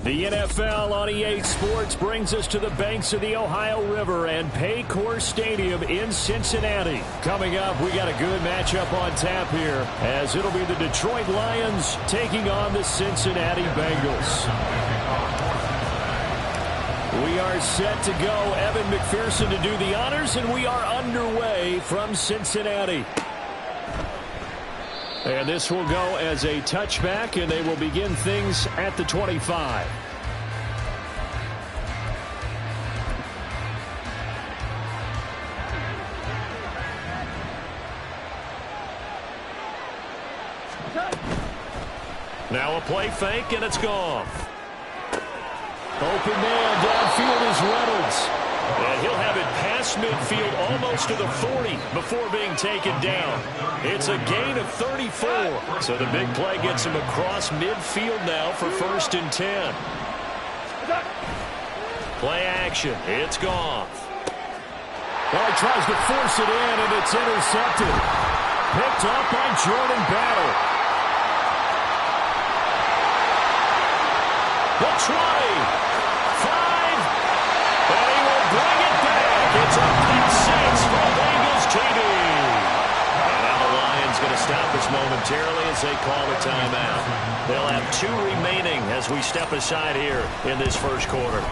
The NFL on EA Sports brings us to the banks of the Ohio River and Paycor Stadium in Cincinnati. Coming up, we got a good matchup on tap here, as it'll be the Detroit Lions taking on the Cincinnati Bengals. We are set to go. Evan McPherson to do the honors, and we are underway from Cincinnati. And this will go as a touchback, and they will begin things at the 25. Now a play fake, and it's gone. Open man downfield is Reynolds. And he'll have it past midfield almost to the 40 before being taken down. It's a gain of 34. So the big play gets him across midfield now for 1st and 10. Play action. It's Goff. Well, he tries to force it in, and it's intercepted. Picked up by Jordan Battle. The 20. 5. And he will bring it back. It's a pick 6 for Bengals TV. And now the Lions going to stop us momentarily as they call a timeout. They'll have 2 remaining as we step aside here in this first quarter.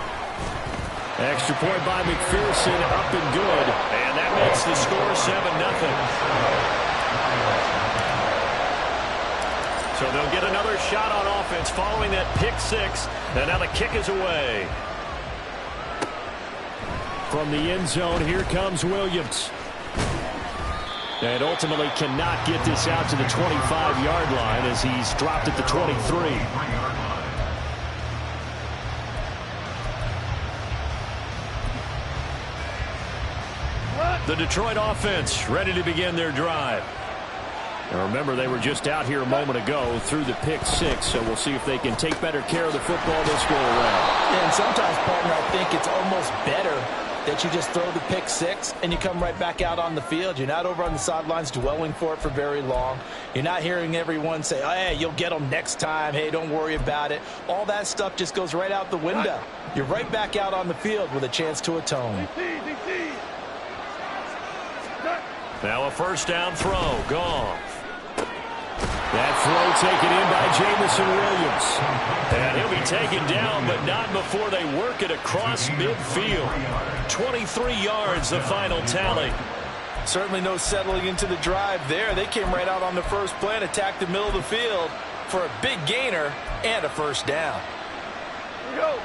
Extra point by McPherson, up and good. And that makes the score 7-0. So they'll get another shot on offense following that pick 6. And now the kick is away. From the end zone, here comes Williams. And ultimately cannot get this out to the 25-yard line as he's dropped at the 23. The Detroit offense ready to begin their drive. Now remember, they were just out here a moment ago through the pick 6, so we'll see if they can take better care of the football this go around. And sometimes, partner, I think it's almost better that you just throw the pick 6 and you come right back out on the field. You're not over on the sidelines dwelling for it for very long. You're not hearing everyone say, oh, hey, you'll get them next time. Hey, don't worry about it. All that stuff just goes right out the window. You're right back out on the field with a chance to atone. Now a first down throw. Goff. That throw taken in by Jamison Williams. And he'll be taken down, but not before they work it across midfield. 23 yards, the final tally. Certainly no settling into the drive there. They came right out on the first play and attacked the middle of the field for a big gainer and a first down. Here we go.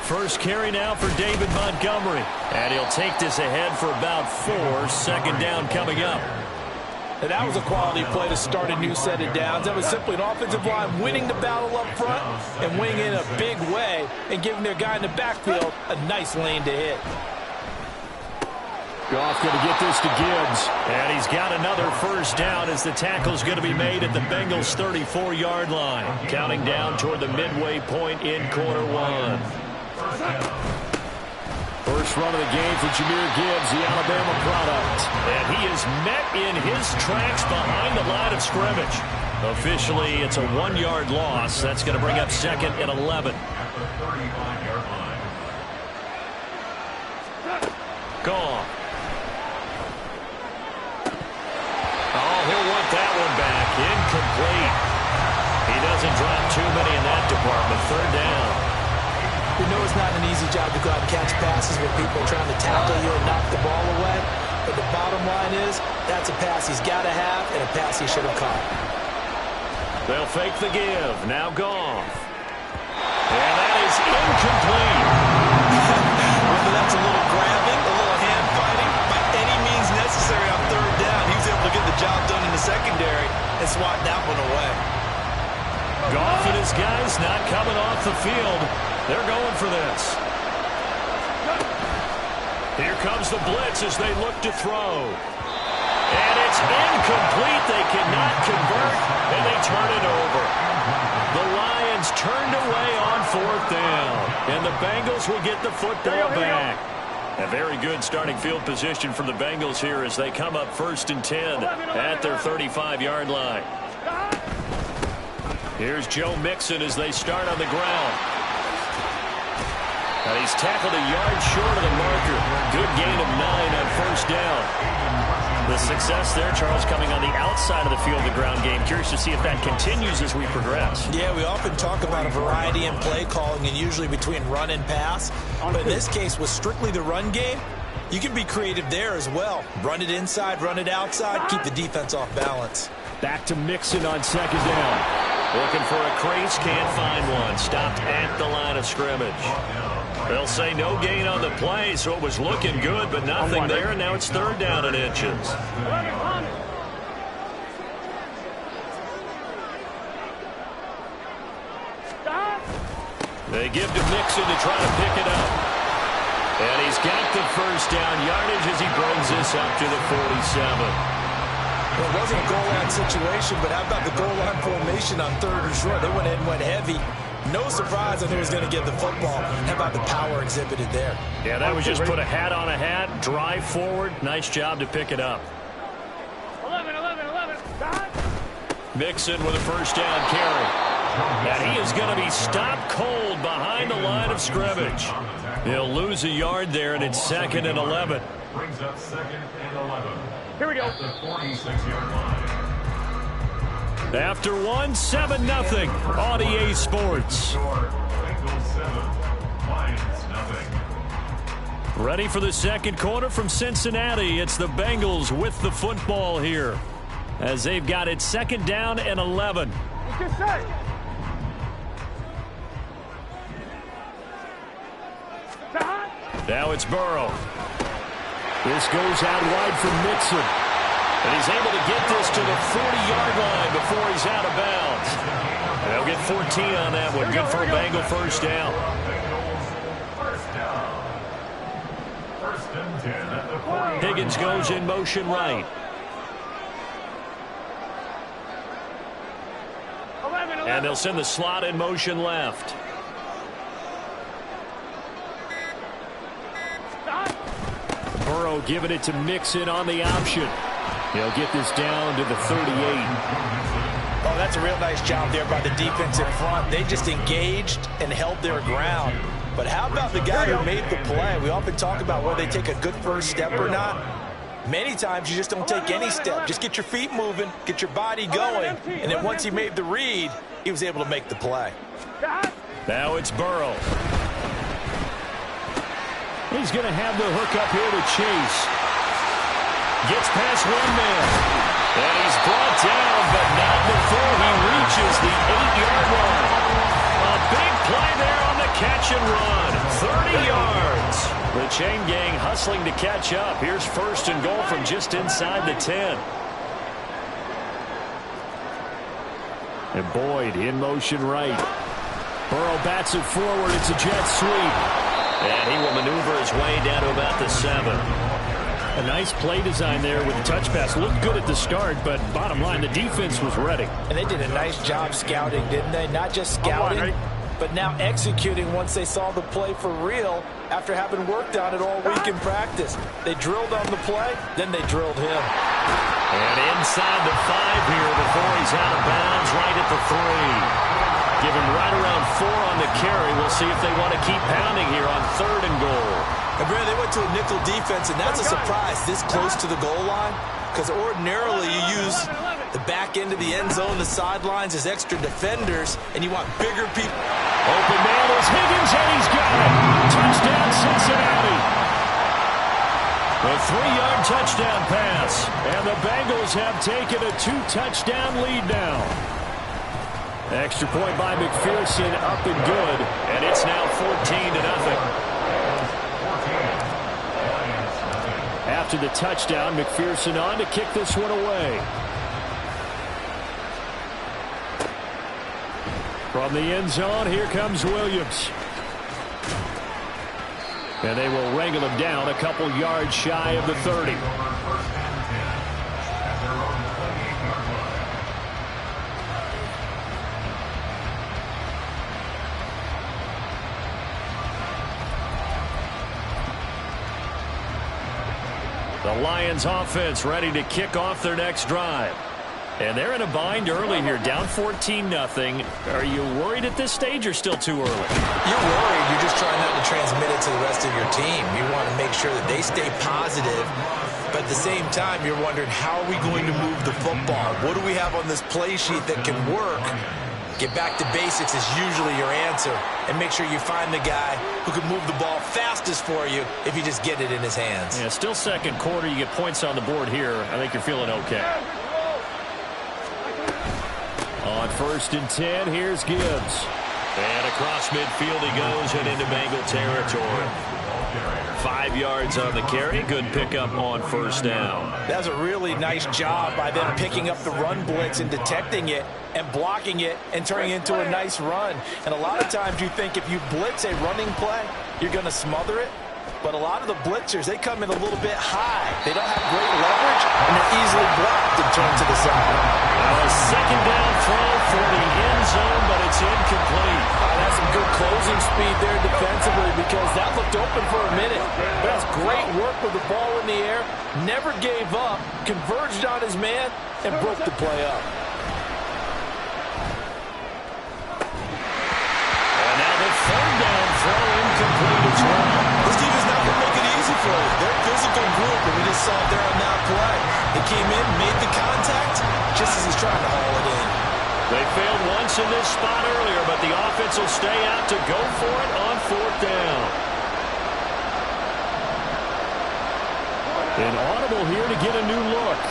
First carry now for David Montgomery. And he'll take this ahead for about 4. 2nd down coming up. And that was a quality play to start a new set of downs. That was simply an offensive line winning the battle up front and winning in a big way and giving their guy in the backfield a nice lane to hit. Goff going to get this to Gibbs. And he's got another first down as the tackle's going to be made at the Bengals' 34-yard line. Counting down toward the midway point in quarter 1. First run of the game for Jahmyr Gibbs, the Alabama product. And he is met in his tracks behind the line of scrimmage. Officially, it's a 1-yard loss. That's going to bring up 2nd and 11. Gone. Oh, he'll want that one back. Incomplete. He doesn't drop too many in that department. 3rd down. You know it's not an easy job to go out and catch passes when people are trying to tackle you and knock the ball away. But the bottom line is, that's a pass he's got to have and a pass he should have caught. They'll fake the give. Now Goff. And that is incomplete. Whether that's a little grabbing, a little hand fighting, by any means necessary on 3rd down, he was able to get the job done in the secondary and swat that one away. Goff and his guys not coming off the field. They're going for this. Here comes the blitz as they look to throw. And it's incomplete. They cannot convert, and they turn it over. The Lions turned away on 4th down, and the Bengals will get the football back. A very good starting field position for the Bengals here as they come up 1st and 10 at their 35-yard line. Here's Joe Mixon as they start on the ground. And he's tackled a yard short of the marker. Good gain of 9 on 1st down. The success there, Charles, coming on the outside of the field, the ground game. Curious to see if that continues as we progress. Yeah, we often talk about a variety in play calling and usually between run and pass. But in this case, with strictly the run game, you can be creative there as well. Run it inside, run it outside, keep the defense off balance. Back to Mixon on 2nd down. Looking for a crease, can't find one. Stopped at the line of scrimmage. They'll say no gain on the play, so it was looking good, but nothing there, and now it's 3rd down and inches. They give to Mixon to try to pick it up. And he's got the 1st down yardage as he brings this up to the 47. Well, it wasn't a goal line situation, but how about the goal line formation on 3rd and short? They went in and went heavy. No surprise on who was going to get the football. How about the power exhibited there? Yeah, that was just put a hat on a hat, drive forward. Nice job to pick it up. 11. Mixon with a 1st down carry. And he is going to be stopped cold behind the line of scrimmage. He'll lose a yard there, and it's 2nd and 11. Brings up 2nd and 11. Here we go. At the 46-yard line. After 7-0 on EA Sports. Bengals 7, Lions nothing. Ready for the 2nd quarter from Cincinnati. It's the Bengals with the football here, as they've got it 2nd down and 11. Now it's Burrow. This goes out wide for Mixon. And he's able to get this to the 40-yard line before he's out of bounds. They'll get 14 on that one. Good for a Bengal 1st down. First and 10 at the 40. Higgins goes in motion right. 11. And they'll send the slot in motion left. Burrow giving it to Mixon on the option. He'll get this down to the 38. Oh, that's a real nice job there by the defense in front. They just engaged and held their ground. But how about the guy who made the play? We often talk about whether they take a good 1st step or not. Many times you just don't take any step. Just get your feet moving, get your body going, and then once he made the read, he was able to make the play. Now it's Burrow. He's going to have the hook up here to Chase. Gets past 1 man. And he's brought down, but not before he reaches the 8-yard line. A big play there on the catch and run. 30 yards. The chain gang hustling to catch up. Here's 1st and goal from just inside the 10. And Boyd in motion right. Burrow bats it forward. It's a jet sweep. And he will maneuver his way down to about the 7. A nice play design there with the touch pass. Looked good at the start, but bottom line, the defense was ready. And they did a nice job scouting, didn't they? Not just scouting, but now executing once they saw the play for real after having worked on it all week in practice. They drilled on the play, then they drilled him. And inside the 5 here before he's out of bounds, right at the 3. Give him right around 4 on the carry. We'll see if they want to keep pounding here on 3rd and goal. And Brad, they went to a nickel defense, and that's a surprise this close to the goal line, because ordinarily you use the back end of the end zone, the sidelines as extra defenders, and you want bigger people. Open man is Higgins, and he's got it. Touchdown, Cincinnati. A 3-yard touchdown pass, and the Bengals have taken a 2-touchdown lead now. Extra point by McPherson, up and good, and it's now 14-0. After the touchdown, McPherson on to kick this one away. From the end zone, here comes Williams. And they will wrangle him down a couple yards shy of the 30. The Lions offense ready to kick off their next drive. And they're in a bind early here, down 14-0. Are you worried at this stage or still too early? You're worried. You're just trying not to transmit it to the rest of your team. You want to make sure that they stay positive. But at the same time, you're wondering, how are we going to move the football? What do we have on this play sheet that can work? Get back to basics is usually your answer. And make sure you find the guy who can move the ball fastest for you if you just get it in his hands. Yeah, still 2nd quarter. You get points on the board here. I think you're feeling okay. On 1st and 10, here's Gibbs. And across midfield he goes and into Bengal territory. 5 yards on the carry. Good pickup on first down. That's a really nice job by them picking up the run blitz and detecting it and blocking it and turning it into a nice run. And a lot of times you think if you blitz a running play, you're going to smother it. But a lot of the blitzers, they come in a little bit high. They don't have great leverage, and they're easily blocked and turned to the side. A second down throw for the end zone, but it's incomplete. That's some good closing speed there defensively because that looked open for a minute. But that's great work with the ball in the air. Never gave up, converged on his man, and broke the play up. And now the third down throw incomplete as well. This team is not going to make it easy for you. They're a physical group, and we just saw it there on that play. They came in, made the contact, just as he's trying to haul it in. They failed once in this spot earlier, but the offense will stay out to go for it on fourth down. An audible here to get a new look.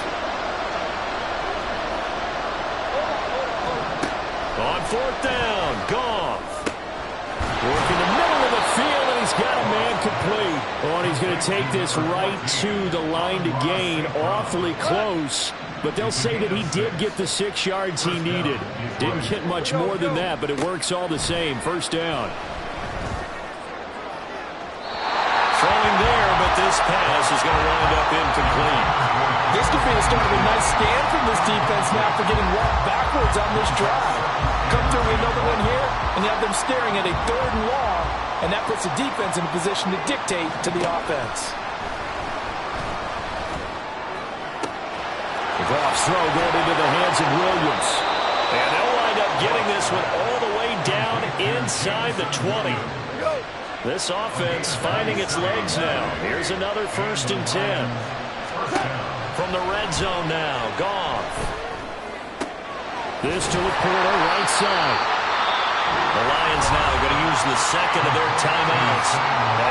On fourth down, Goff. Working the middle of the field, and he's got a man complete. Oh, and he's going to take this right to the line to gain. Awfully close. But they'll say that he did get the 6 yards he needed. Didn't get much more than that, but it works all the same. First down. Throwing there, but this pass is going to wind up incomplete. This could be the start of a nice stand from this defense now for getting walked backwards on this drive. Come through with another one here, and you have them staring at a 3rd and long, and that puts the defense in a position to dictate to the offense. Goff's throw going into the hands of Williams. And they'll wind up getting this one all the way down inside the 20. This offense finding its legs now. Here's another 1st and 10. From the red zone now, Goff. This to Laporta, right side. The Lions now going to use the second of their timeouts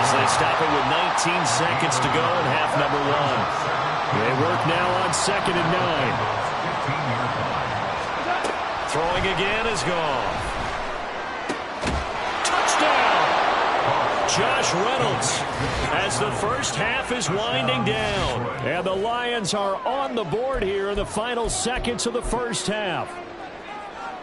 as they stop it with 19 seconds to go in half number 1. They work now on 2nd and 9. Throwing again is Goff. Touchdown! Josh Reynolds as the first half is winding down. And the Lions are on the board here in the final seconds of the first half.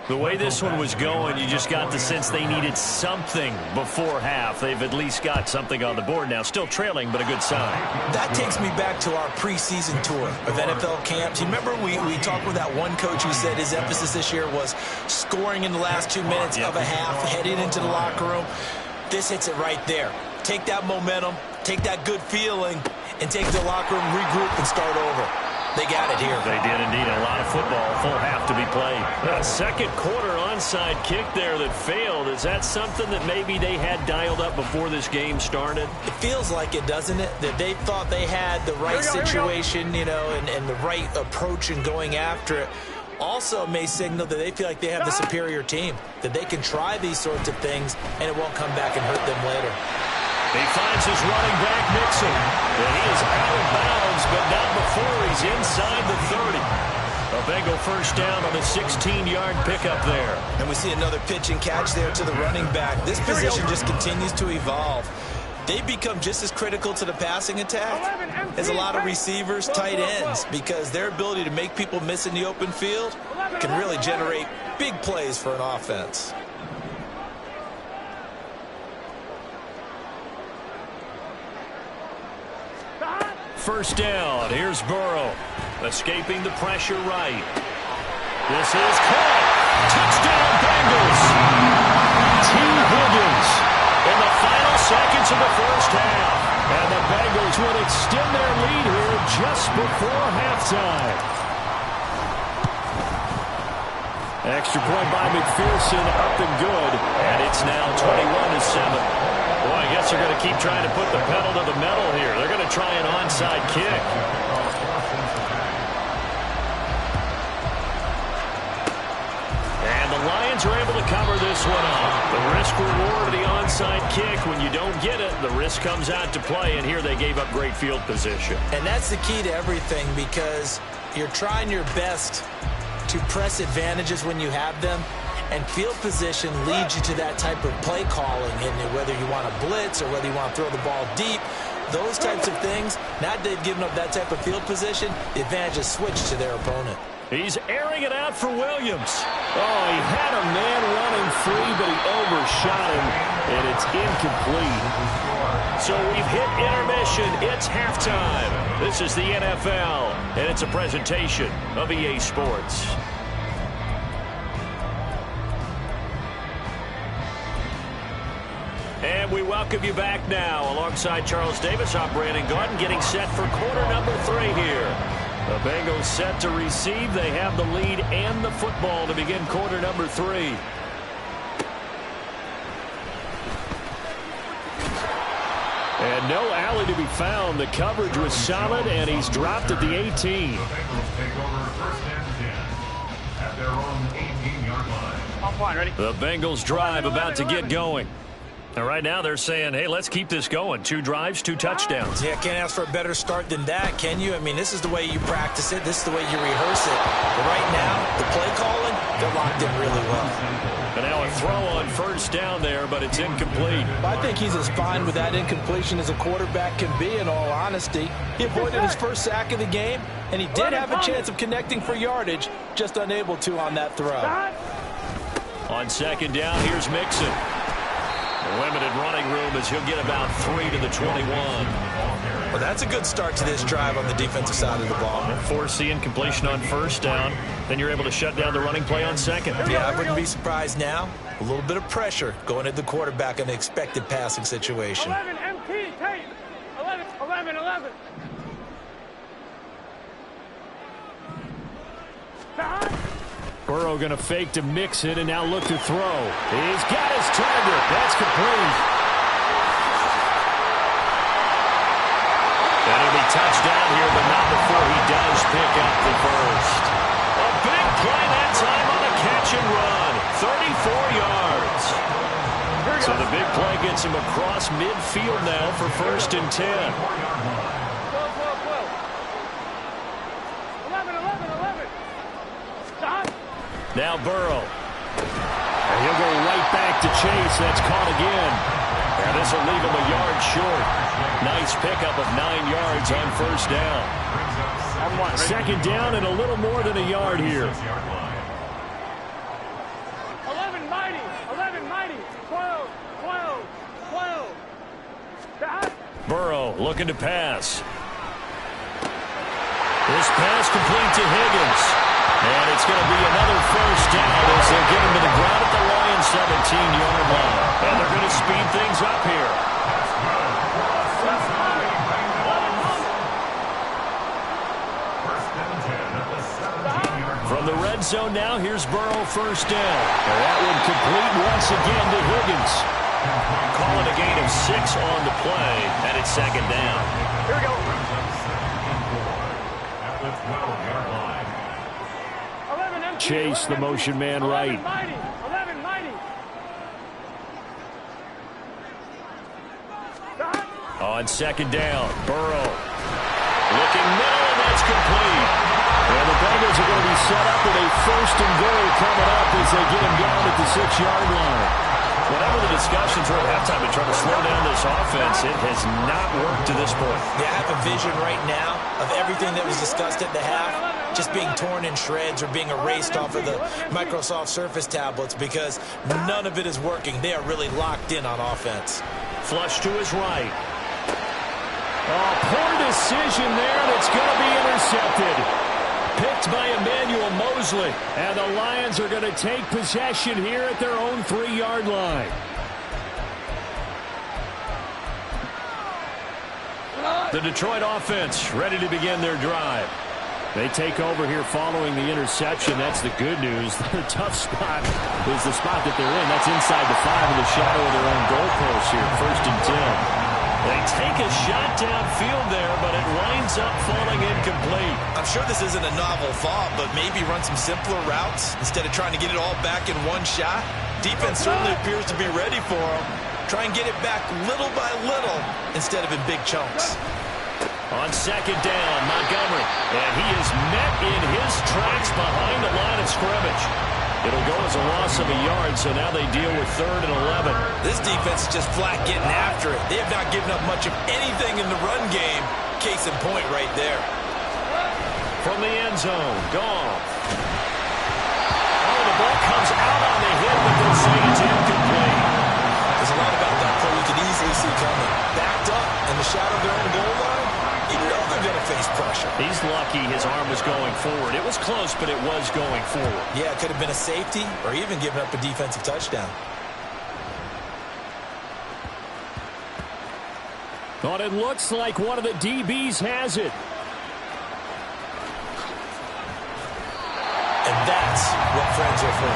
The way this one was going, you just got the sense they needed something before half. They've at least got something on the board now. Still trailing, but a good sign. That takes me back to our preseason tour of NFL camps. You remember we talked with that one coach who said his emphasis this year was scoring in the last 2 minutes of a half, heading into the locker room. This hits it right there. Take that momentum, take that good feeling, and take the locker room, regroup, and start over. They got it here. They did indeed. A lot of football, full half to be played. A second quarter onside kick there that failed. Is that something that maybe they had dialed up before this game started? It feels like it, doesn't it? That they thought they had the right situation, you know, and the right approach in going after it. Also may signal that they feel like they have the superior team, that they can try these sorts of things, and it won't come back and hurt them later. He finds his running back, Mixon. And he is out of bounds, but not before he's inside the 30. A Bengal first down on a 16-yard pickup there. And we see another pitch and catch there to the running back. This position just continues to evolve. They become just as critical to the passing attack as a lot of receivers, tight ends, because their ability to make people miss in the open field can really generate big plays for an offense. First down, here's Burrow, escaping the pressure right. This is caught. Touchdown, Bengals. T. Higgins in the final seconds of the first half. And the Bengals would extend their lead here just before halftime. Extra point by McPherson, up and good. And it's now 21-7. Boy, I guess they're going to keep trying to put the pedal to the metal here. They're going to try an onside kick. And the Lions are able to cover this one up. The risk-reward of the onside kick, when you don't get it, the risk comes out to play, and here they gave up great field position. And that's the key to everything, because you're trying your best to press advantages when you have them And field position leads you to that type of play calling, and whether you want to blitz or whether you want to throw the ball deep, those types of things. Now that they've given up that type of field position, the advantage is switched to their opponent. He's airing it out for Williams. Oh, he had a man running free, but he overshot him, and it's incomplete. So we've hit intermission. It's halftime. This is the NFL, and it's a presentation of EA Sports. And we welcome you back now. Alongside Charles Davis, I'm Brandon Gordon, getting set for quarter number 3 here. The Bengals set to receive. They have the lead and the football to begin quarter number 3. And no alley to be found. The coverage was solid, and he's dropped at the 18. The Bengals take over first and 10 at their own 18-yard line. I'm fine, ready? The Bengals drive about to get going. And right now they're saying, hey, let's keep this going. 2 drives, 2 touchdowns. Yeah, can't ask for a better start than that, can you? I mean, this is the way you practice it. This is the way you rehearse it. But right now, the play calling, they're locked in really well. And now a throw on first down there, but it's incomplete. I think he's as fine with that incompletion as a quarterback can be, in all honesty. He avoided his first sack of the game, and he did have a chance of connecting for yardage, just unable to on that throw. On second down, here's Mixon. Limited running room as he'll get about 3 to the 21. Well, that's a good start to this drive on the defensive side of the ball. Force the incompletion on first down. Then you're able to shut down the running play on second. Yeah, I wouldn't be surprised now. A little bit of pressure going at the quarterback in an expected passing situation. 11 MT tape. 11. Burrow going to fake to mix it and now look to throw. He's got his target. That's complete. And he'll be touched down here, but not before he does pick up the first. A big play that time on a catch and run. 34 yards. So the big play gets him across midfield now for first and 10. 11. Stop. Now Burrow. And he'll go right back to Chase. That's caught again. And this will leave him a yard short. Nice pickup of 9 yards on first down. Second down and a little more than a yard here. 11 mighty. 12. Stop. Burrow looking to pass. This pass complete to Higgins. And it's going to be another first down as they get him to the ground at the Lions' 17-yard line. And they're going to speed things up here. From the red zone now, here's Burrow first down. And that one complete once again to Higgins. Calling a gain of 6 on the play, and it's second down. Here we go. At the 12-yard line. 11 MT. Chase, the motion man right. 11 mighty. Stop. On second down, Burrow. Looking middle, and that's complete. And the Bengals are going to be set up with a first and goal coming up as they get him down at the 6-yard line. Whatever the discussions were at halftime to try to slow down this offense, it has not worked to this point. Yeah, I have a vision right now of everything that was discussed at the half just being torn in shreds or being erased off of the Microsoft Surface tablets because none of it is working. They are really locked in on offense. Flush to his right. Oh, poor decision there, and it's going to be intercepted. Picked by Emmanuel Mosley. And the Lions are going to take possession here at their own 3-yard line. The Detroit offense ready to begin their drive. They take over here following the interception. That's the good news. Their tough spot is the spot that they're in. That's inside the 5 in the shadow of their own goalpost here. First and 10. They take a shot downfield there, but it winds up falling incomplete. I'm sure this isn't a novel thought, but maybe run some simpler routes instead of trying to get it all back in one shot. Defense certainly appears to be ready for them. Try and get it back little by little instead of in big chunks. On second down, Montgomery. And he is met in his tracks behind the line of scrimmage. It'll go as a loss of a yard, so now they deal with 3rd and 11. This defense is just flat getting after it. They have not given up much of anything in the run game. Case in point right there. From the end zone, Goff. Oh, the ball comes out on the hit, but they'll say it's incomplete. There's a lot about that play you can easily see coming. Backed up in the shadow of their own goal line, you know they're going to face pressure. He's lucky his arm was going forward. It was close, but it was going forward. Yeah, it could have been a safety or even given up a defensive touchdown. But it looks like one of the DBs has it. And that's what friends are for.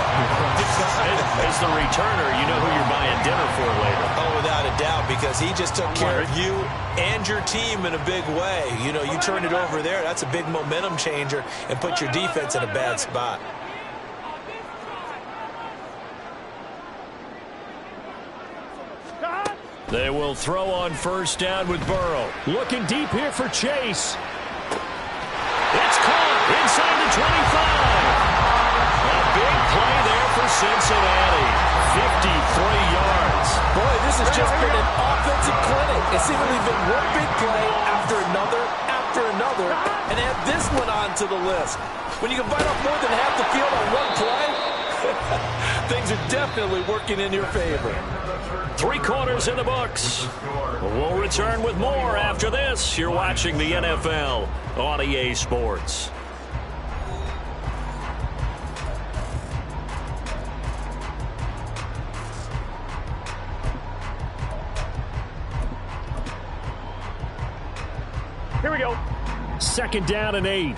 As the returner, you know who you're buying dinner for later. Oh, without a doubt, because he just took care of you and your team in a big way. You know, you turned it over there. That's a big momentum changer and put your defense in a bad spot. They will throw on 1st down with Burrow. Looking deep here for Chase. It's caught inside the 25. A big play there for Cincinnati. 53 yards. Boy, this has just been an offensive clinic. It's seemingly been one big play after another, and add this one on to the list. When you can bite off more than half the field on one play, things are definitely working in your favor. 3 quarters in the books. We'll return with more after this. You're watching the NFL on EA Sports. Here we go. 2nd down and 8.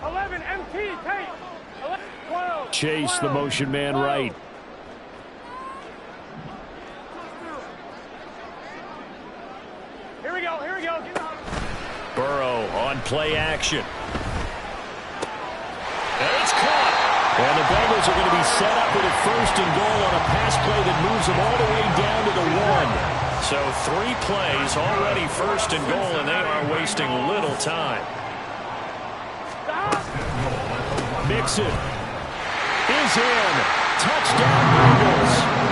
11 MT, Tate. 11, 12. Chase, the motion man, right. Here we go. Burrow on play action. And it's caught. And the Bengals are going to be set up with a 1st and goal on a pass play that moves them all the way down to the 1. So 3 plays already 1st and goal, and they are wasting little time. Mixon is in. Touchdown, Bengals.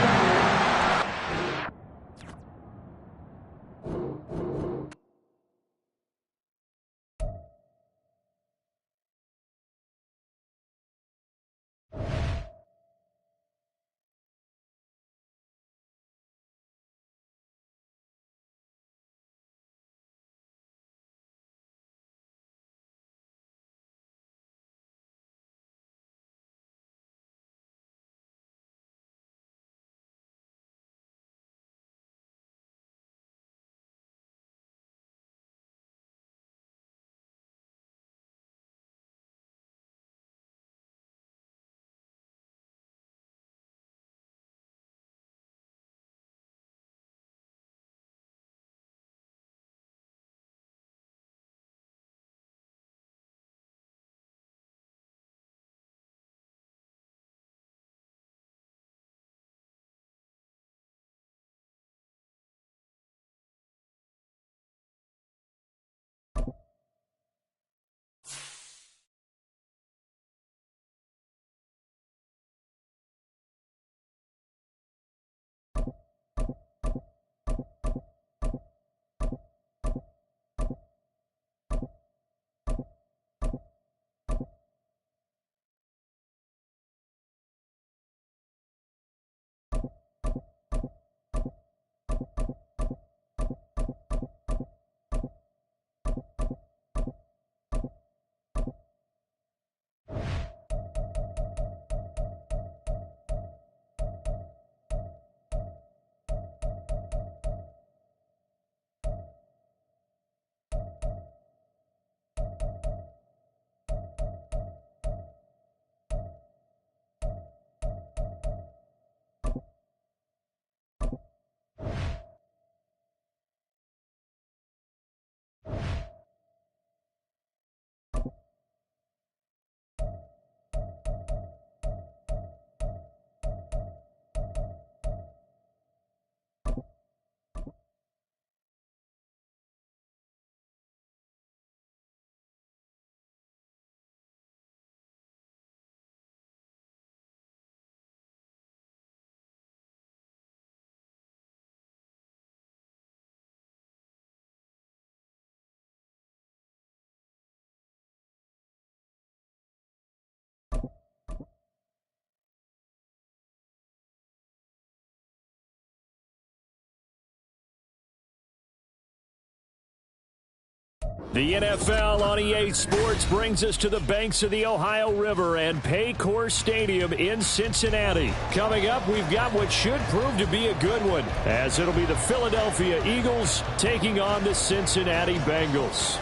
The NFL on EA Sports brings us to the banks of the Ohio River and Paycor Stadium in Cincinnati. Coming up, we've got what should prove to be a good one, as it'll be the Philadelphia Eagles taking on the Cincinnati Bengals.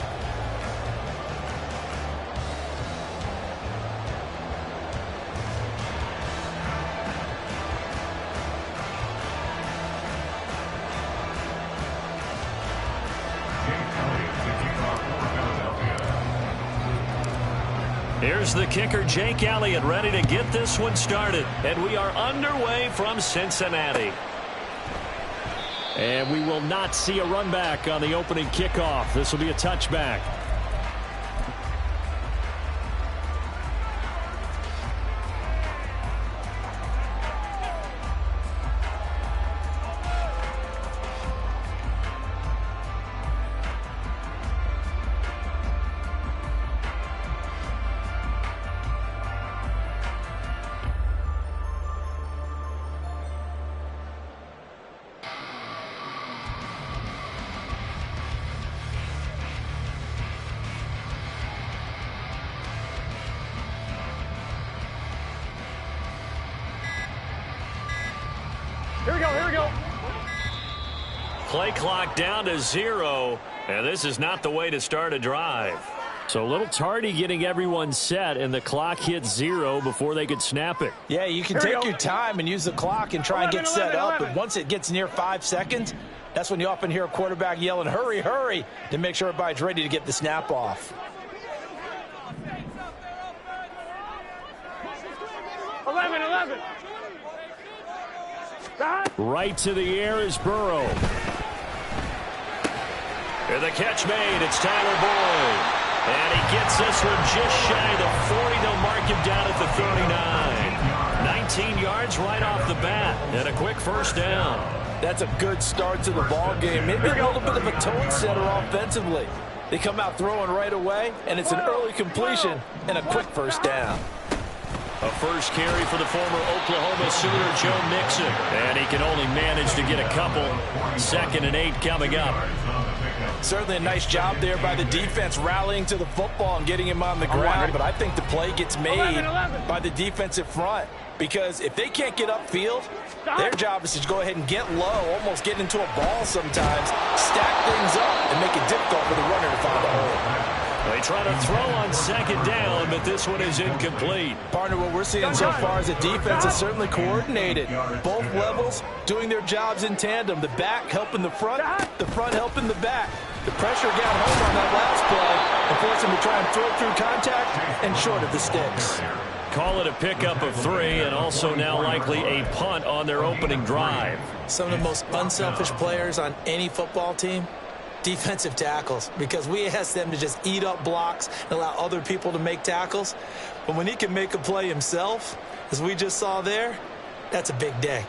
Here's the kicker, Jake Elliott, ready to get this one started. And we are underway from Cincinnati. And we will not see a run back on the opening kickoff. This will be a touchback. Here we go. Play clock down to 0, and this is not the way to start a drive. So a little tardy getting everyone set, and the clock hits 0 before they could snap it. Yeah, you can take your time and use the clock and try and get set up, but once it gets near 5 seconds, that's when you often hear a quarterback yelling, hurry, hurry, to make sure everybody's ready to get the snap off. 11. Right to the air is Burrow. And the catch made, it's Tyler Boyd. And he gets this one just shy of the 40. They'll mark him down at the 39. 19 yards right off the bat, and a quick first down. That's a good start to the ball game. Maybe a little bit of a tone setter offensively. They come out throwing right away, and it's an early completion and a quick first down. A first carry for the former Oklahoma Sooner, Joe Mixon. And he can only manage to get a couple. 2nd and 8 coming up. Certainly a nice job there by the defense rallying to the football and getting him on the ground. But I think the play gets made by the defensive front. Because if they can't get upfield, their job is to go ahead and get low, almost get into a ball sometimes, stack things up, and make it difficult for the runner to find a hole. They try to throw on 2nd down, but this one is incomplete. Partner, what we're seeing so far is the defense is certainly coordinated. Both levels doing their jobs in tandem. The back helping the front helping the back. The pressure got home on that last play and forced him to try and throw through contact and short of the sticks. Call it a pickup of 3, and also now likely a punt on their opening drive. Some of the most unselfish players on any football team, defensive tackles, because we ask them to just eat up blocks and allow other people to make tackles. But when he can make a play himself, as we just saw there, that's a big day.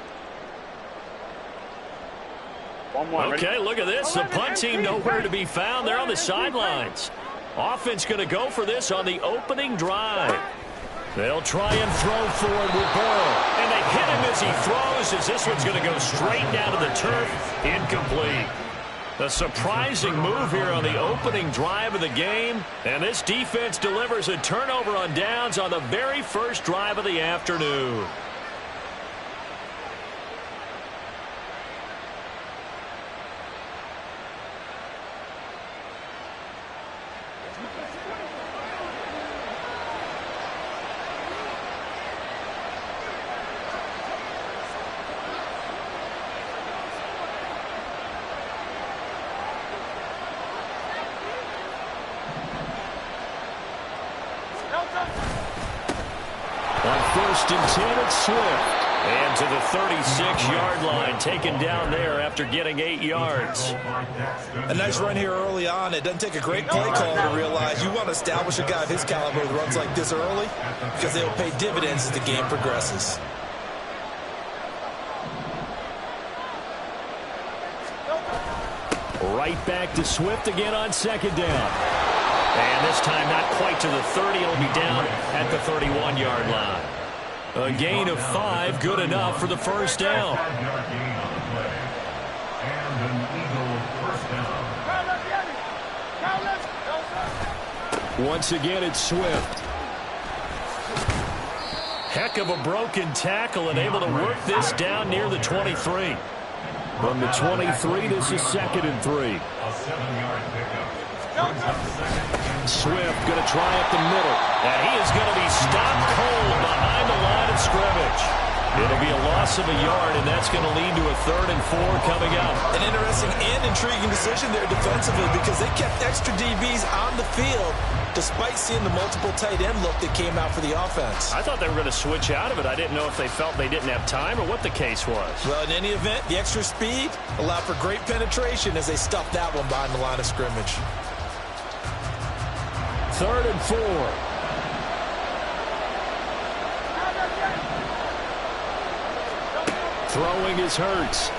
Okay, look at this. The punt team nowhere to be found. They're on the sidelines. Offense going to go for this on the opening drive. They'll try and throw forward with Burrow. And they hit him as he throws, as this one's going to go straight down to the turf. Incomplete. A surprising move here on the opening drive of the game. And this defense delivers a turnover on downs on the very first drive of the afternoon. On 1st and 10, it's Swift. And to the 36-yard line, taken down there after getting 8 yards. A nice run here early on. It doesn't take a great play call to realize you want to establish a guy of his caliber who runs like this early, because they'll pay dividends as the game progresses. Right back to Swift again on 2nd down. And this time not quite to the 30. It'll be down at the 31-yard line. A gain of 5, good enough for the first down. Once again, it's Swift. Heck of a broken tackle and able to work this down near the 23. From the 23, this is 2nd and 3. A 7-yard pickup. Swift going to try up the middle. And he is going to be stopped cold behind the line of scrimmage. It'll be a loss of a yard, and that's going to lead to a 3rd and 4 coming up. An interesting and intriguing decision there defensively because they kept extra DBs on the field despite seeing the multiple tight end look that came out for the offense. I thought they were going to switch out of it. I didn't know if they felt they didn't have time or what the case was. Well, in any event, the extra speed allowed for great penetration as they stuffed that one behind the line of scrimmage. 3rd and 4. Throwing is Hurts.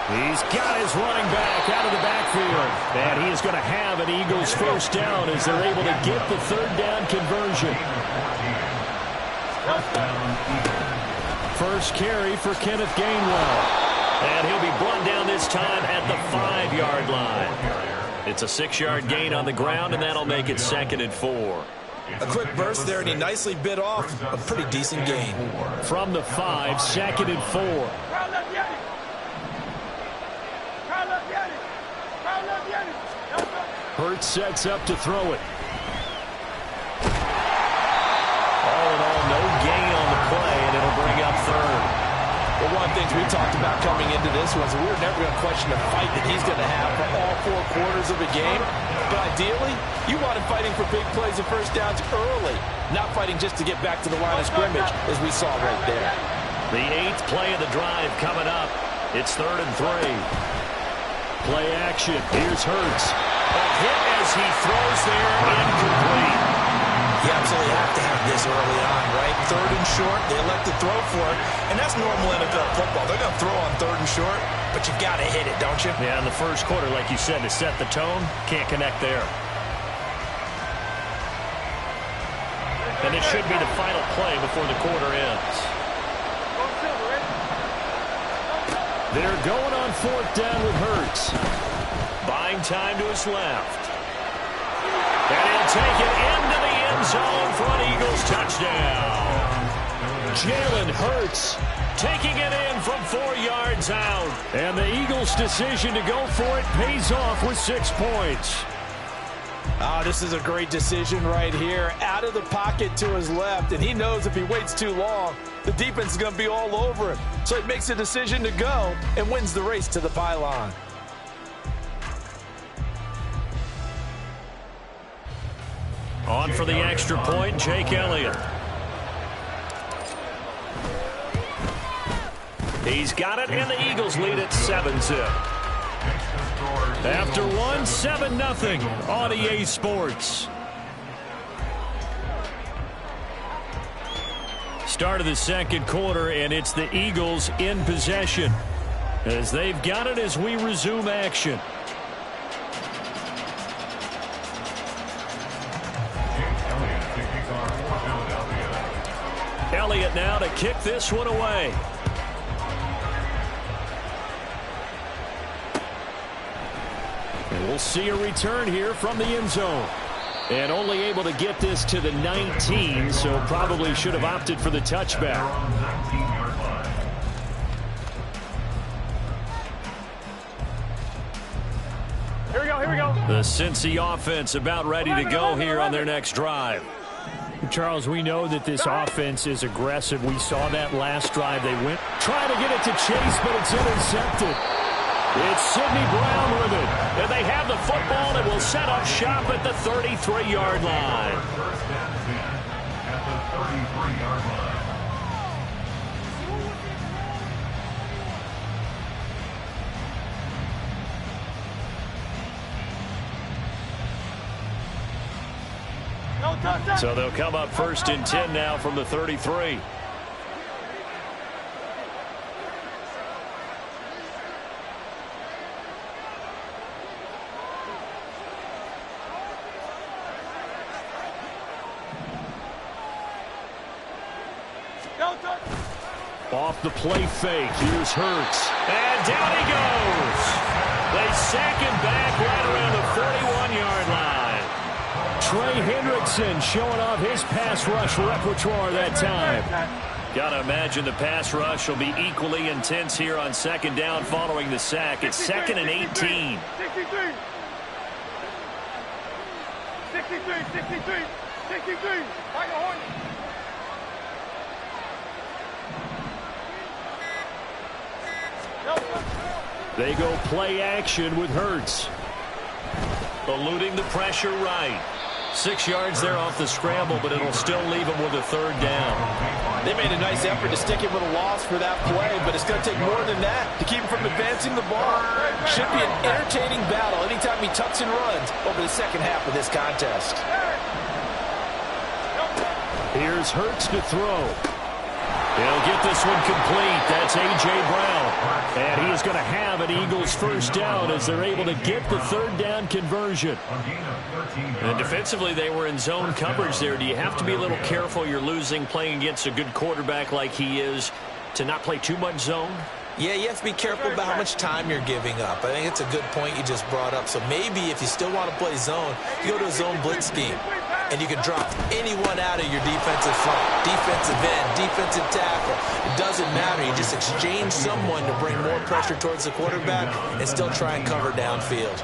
He's got his running back out of the backfield. And he is going to have an Eagles first down as they're able to get the 3rd down conversion. First carry for Kenneth Gainwell. And he'll be brought down this time at the 5-yard line. It's a 6-yard gain on the ground, and that'll make it 2nd and 4. A quick burst there, and he nicely bit off a pretty decent gain. From the 5, 2nd and 4. Hurts sets up to throw it. All in all, no gain on the play, and it'll bring up 3rd. Well, one of the things we talked about coming into this was we were never going to question the fight that he's going to have for all 4 quarters of a game. But ideally, you want him fighting for big plays and first downs early, not fighting just to get back to the line of scrimmage, as we saw right there. The 8th play of the drive coming up. It's 3rd and 3. Play action. Here's Hurts. A hit as he throws there, incomplete. You absolutely have to have this early on, right? 3rd and short, they elect to throw for it, and that's normal NFL football. They're going to throw on 3rd and short, but you got to hit it, don't you? Yeah, in the first quarter, like you said, to set the tone, can't connect there. And it should be the final play before the quarter ends. They're going on 4th down with Hurts. Buying time to his left. And he'll take it into the end zone for an Eagles touchdown. Jalen Hurts taking it in from 4 yards out. And the Eagles' decision to go for it pays off with 6 points. Oh, this is a great decision right here. Out of the pocket to his left, and he knows if he waits too long, the defense is going to be all over him. So he makes a decision to go and wins the race to the pylon. On for the extra point, Jake Elliott. He's got it, and the Eagles lead at 7-zip. After 1, 7-0 on EA Sports. Start of the 2nd quarter, and it's the Eagles in possession as they've got it as we resume action. Elliott now to kick this one away. And we'll see a return here from the end zone. And only able to get this to the 19, so probably should have opted for the touchback. Here we go, here we go. The Cincy offense about ready to go here on their next drive. Charles, we know that this offense is aggressive. We saw that last drive. They went trying to get it to Chase, but it's intercepted. It's Sidney Brown with it. And they have the football and will set up shop at the 33-yard line. First and 10 at the 33-yard line. So they'll come up 1st and 10 now from the 33. Off the play fake. Here's Hurts. And down he goes. They sack him back right around the 41-yard line. Trey Hendrickson showing off his pass rush repertoire that time. Got to imagine the pass rush will be equally intense here on second down following the sack. It's 2nd and 18. 63. 63. Right on. They go play action with Hurts. Eluding the pressure right. 6 yards there off the scramble, but it'll still leave him with a 3rd down. They made a nice effort to stick him with a loss for that play, but it's going to take more than that to keep him from advancing the ball. Should be an entertaining battle anytime he tucks and runs over the second half of this contest. Here's Hurts to throw. He'll get this one complete. That's A.J. Brown. And he is going to have an Eagles first down as they're able to get the 3rd down conversion. And defensively, they were in zone coverage there. Do you have to be a little careful? You're losing playing against a good quarterback like he is to not play too much zone? Yeah, you have to be careful about how much time you're giving up. I think it's a good point you just brought up. So maybe if you still want to play zone, you go to a zone blitz scheme. And you can drop anyone out of your defensive front, defensive end, defensive tackle. It doesn't matter. You just exchange someone to bring more pressure towards the quarterback and still try and cover downfield.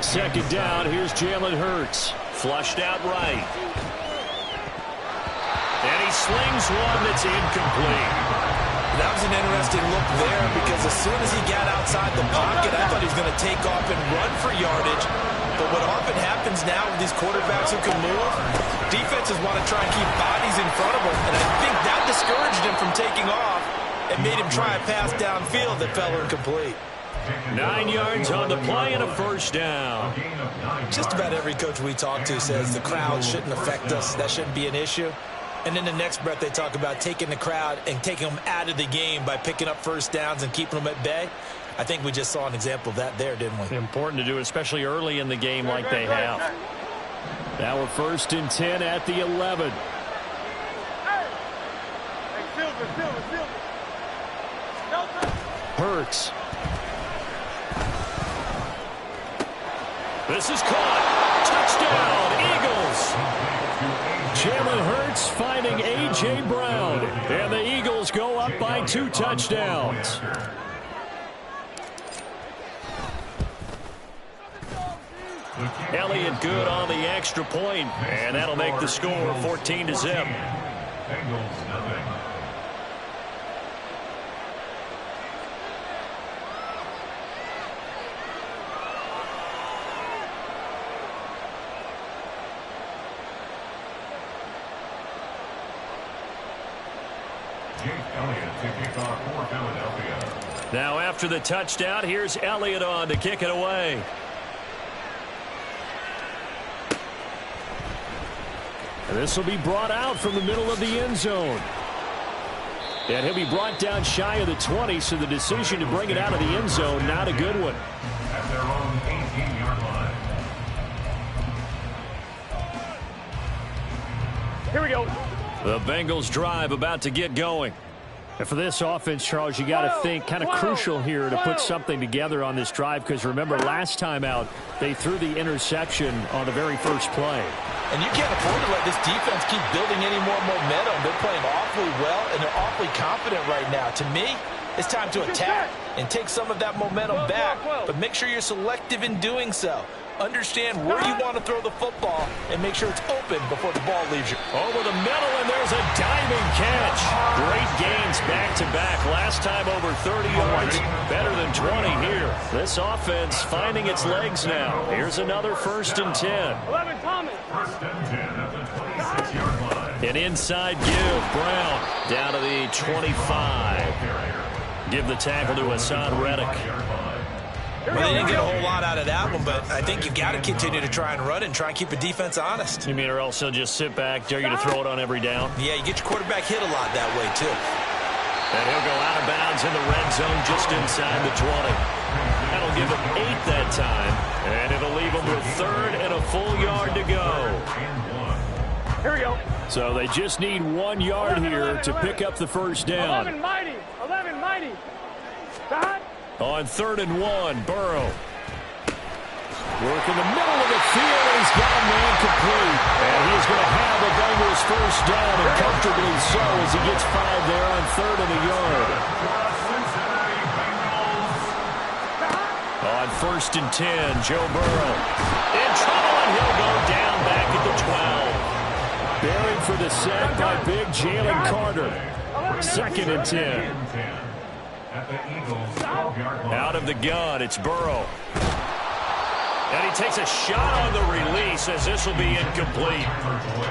Second down, here's Jalen Hurts. Flushed out right. And he slings one that's incomplete. That was an interesting look there because as soon as he got outside the pocket, I thought he was going to take off and run for yardage. But what often happens now with these quarterbacks who can move, defenses want to try and keep bodies in front of them. And I think that discouraged him from taking off and made him try a pass downfield that fell incomplete. 9 yards on the play and a first down. Just about every coach we talk to says the crowd shouldn't affect us. That shouldn't be an issue. And in the next breath, they talk about taking the crowd and taking them out of the game by picking up first downs and keeping them at bay. I think we just saw an example of that there, didn't we? Important to do, especially early in the game like they have. Now we're 1st and 10 at the 11. Hurts. This is caught. Touchdown, Eagles. Jalen Hurts finding A.J. Brown. And the Eagles go up by 2 touchdowns. Elliott good on the extra point, and that'll make the score 14-0. Now after the touchdown, here's Elliott on to kick it away. And this will be brought out from the middle of the end zone. And he'll be brought down shy of the 20, so the decision to bring it out of the end zone, not a good one. At their own 18-yard line. Here we go. The Bengals drive about to get going. And for this offense, Charles, you got to think kind of crucial here to put something together on this drive, because remember last time out they threw the interception on the very first play. And you can't afford to let this defense keep building any more momentum. They're playing awfully well, and they're awfully confident right now. To me, it's time to attack and take some of that momentum back, but make sure you're selective in doing so. Understand where you want to throw the football and make sure it's open before the ball leaves you. Over the middle, and there's a diving catch. Great gains back-to-back. Last time over 30 yards, better than 20 here. This offense finding its legs now. Here's another 1st and 10. 11, Thomas. 1st and 10 at the 26-yard line. An inside give. Brown down to the 25. Give the tackle to Hassan Reddick. Well, they didn't get a whole lot out of that one, but I think you got to continue to try and run it and try and keep the defense honest. You mean or else he'll just sit back, dare you to throw it on every down? Yeah, you get your quarterback hit a lot that way, too. And he'll go out of bounds in the red zone just inside the 20. That'll give him 8 that time, and it'll leave him with 3rd and a full yard to go. Here we go. So they just need 1 yard here to pick up the first down. 11 mighty. 11 mighty. God. On 3rd and 1, Burrow. Work in the middle of the field, and he's got a man complete. And he's going to have the Bengals first down, and comfortably so as he gets 5 there on 3rd and a yard. On 1st and 10, Joe Burrow in trouble, and he'll go down back at the 12. Buried for the sack by big Jalen Carter. 2nd and 10. Out of the gun, it's Burrow. And he takes a shot on the release as this will be incomplete.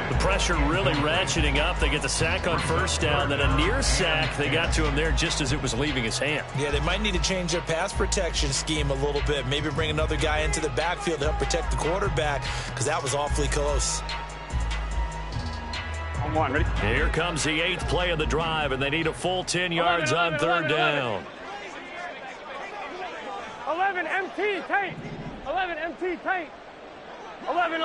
The pressure really ratcheting up. They get the sack on 1st down, then a near sack. They got to him there just as it was leaving his hand. Yeah, they might need to change their pass protection scheme a little bit. Maybe bring another guy into the backfield to help protect the quarterback, because that was awfully close. Ready? Here comes the 8th play of the drive, and they need a full 10 yards on 3rd down. 11 MT tank. 11 MT tank. 11.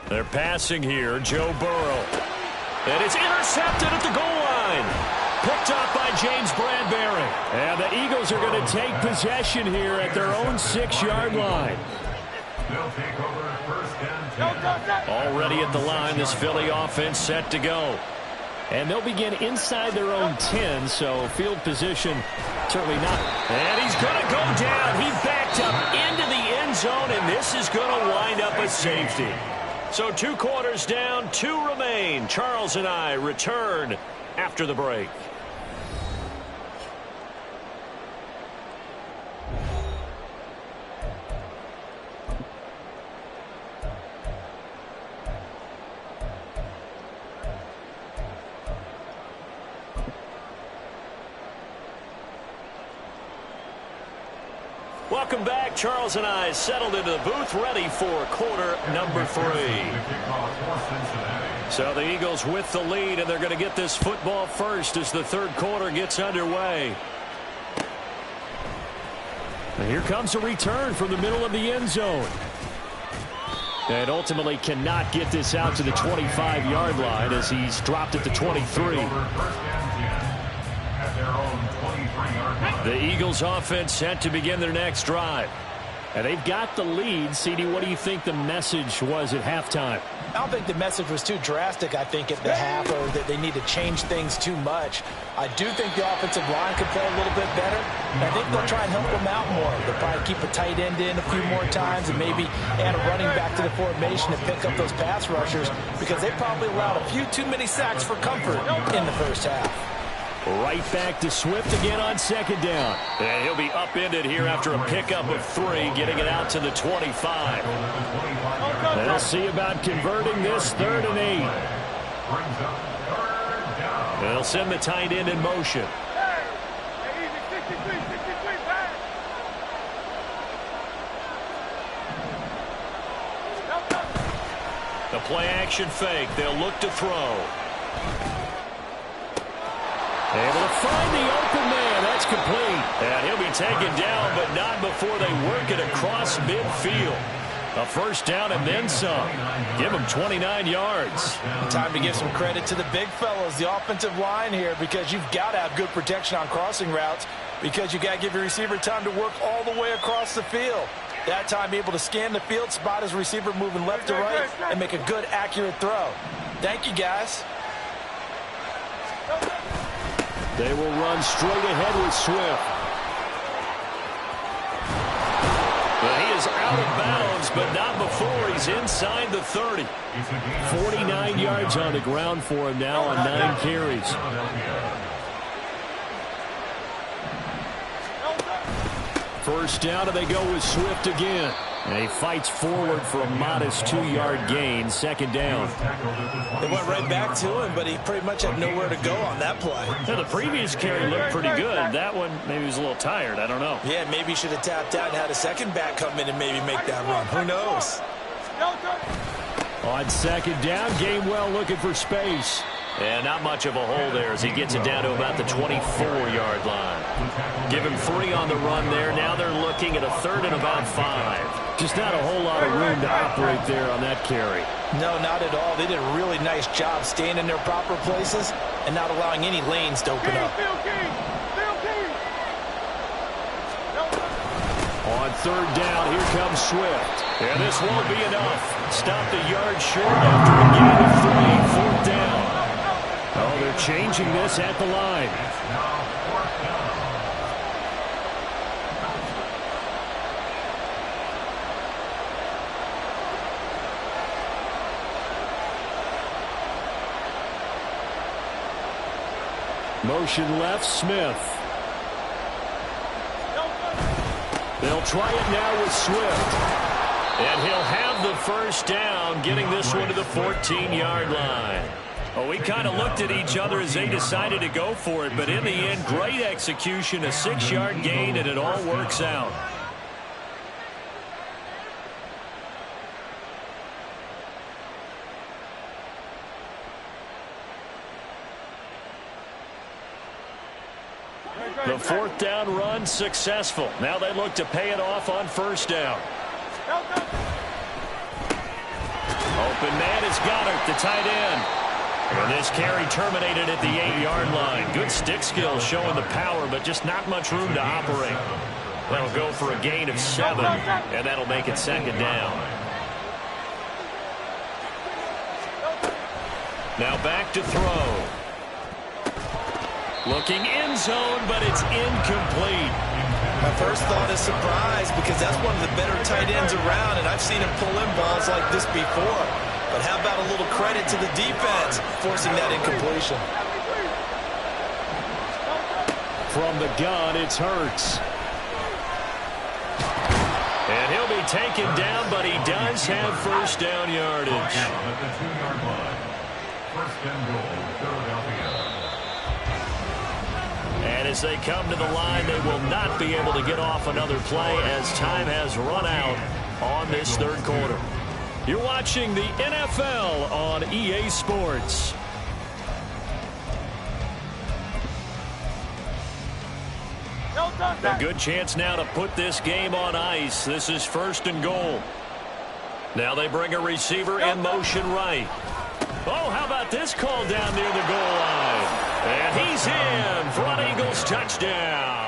They're passing here, Joe Burrow. And it's intercepted at the goal line. Picked up by James Bradbury. And the Eagles are going to take possession here at their own 6-yard line. They'll take over 1st and 10. Already at the line, this Philly offense set to go. And they'll begin inside their own 10, so field position certainly not. And he's going to go down. He backed up into the end zone, and this is going to wind up a safety. So 2 quarters down, 2 remain. Charles and I return after the break. Welcome back. Charles and I settled into the booth, ready for quarter number 3. So the Eagles with the lead, and they're going to get this football first as the 3rd quarter gets underway. And here comes a return from the middle of the end zone. And ultimately cannot get this out to the 25-yard line as he's dropped at the 23. The Eagles offense set to begin their next drive. And they've got the lead. CD, what do you think the message was at halftime? I don't think the message was too drastic, I think, at the half, or that they need to change things too much. I do think the offensive line could play a little bit better. I think they'll try and help them out more. They'll probably keep a tight end in a few more times and maybe add a running back to the formation to pick up those pass rushers, because they probably allowed a few too many sacks for comfort in the first half. Right back to Swift again on 2nd down. And he'll be upended here after a pickup of 3, getting it out to the 25. They'll see about converting this 3rd and 8. They'll send the tight end in motion. The play action fake. They'll look to throw. Able to find the open man. That's complete. And he'll be taken down, but not before they work it across midfield. A first down and then some. Give him 29 yards. Time to give some credit to the big fellows, the offensive line here, because you've got to have good protection on crossing routes, because you got to give your receiver time to work all the way across the field. That time able to scan the field, spot his receiver moving left to right, and make a good, accurate throw. Thank you, guys. They will run straight ahead with Swift. Well, he is out of bounds, but not before he's inside the 30. 49 yards on the ground for him now on 9 carries. First down, and they go with Swift again. And he fights forward for a modest 2-yard gain. 2nd down. They went right back to him, but he pretty much had nowhere to go on that play. Now, the previous carry looked pretty good. That one, maybe he was a little tired. I don't know. Yeah, maybe he should have tapped out and had a second back come in and maybe make that run. Who knows? On 2nd down, Gainwell looking for space. And not much of a hole there as he gets it down to about the 24-yard line. Give him 3 on the run there. Now they're looking at a 3rd and about 5. Just not a whole lot of room to operate there on that carry. No, not at all. They did a really nice job staying in their proper places and not allowing any lanes to open up. third down. Here comes Swift. And this won't be enough. Stopped a yard short after a gain of 3. Fourth down. Oh, they're changing this at the line. Motion left, Smith. They'll try it now with Swift. And he'll have the first down, getting this one to the 14-yard line. Well, we kind of looked at each other as they decided to go for it, but in the end, great execution, a 6-yard gain, and it all works out. The fourth down run successful. Now they look to pay it off on first down. Open man is Goddard, the tight end. And this carry terminated at the 8-yard line. Good stick skills showing the power, but just not much room to operate. That'll go for a gain of 7, and that'll make it second down. Now back to throw. Looking end zone, but it's incomplete. My first thought is surprise, because that's one of the better tight ends around, and I've seen him pull in balls like this before. But how about a little credit to the defense forcing that incompletion? From the gun, it's Hurts. And he'll be taken down, but he does have first down yardage. At the 2-yard line. First and goal, Philadelphia. And as they come to the line, they will not be able to get off another play as time has run out on this third quarter. You're watching the NFL on EA Sports. A good chance now to put this game on ice. This is first and goal. Now they bring a receiver in motion right. Oh, how about this call down near the goal line? And he's in for an Eagles touchdown.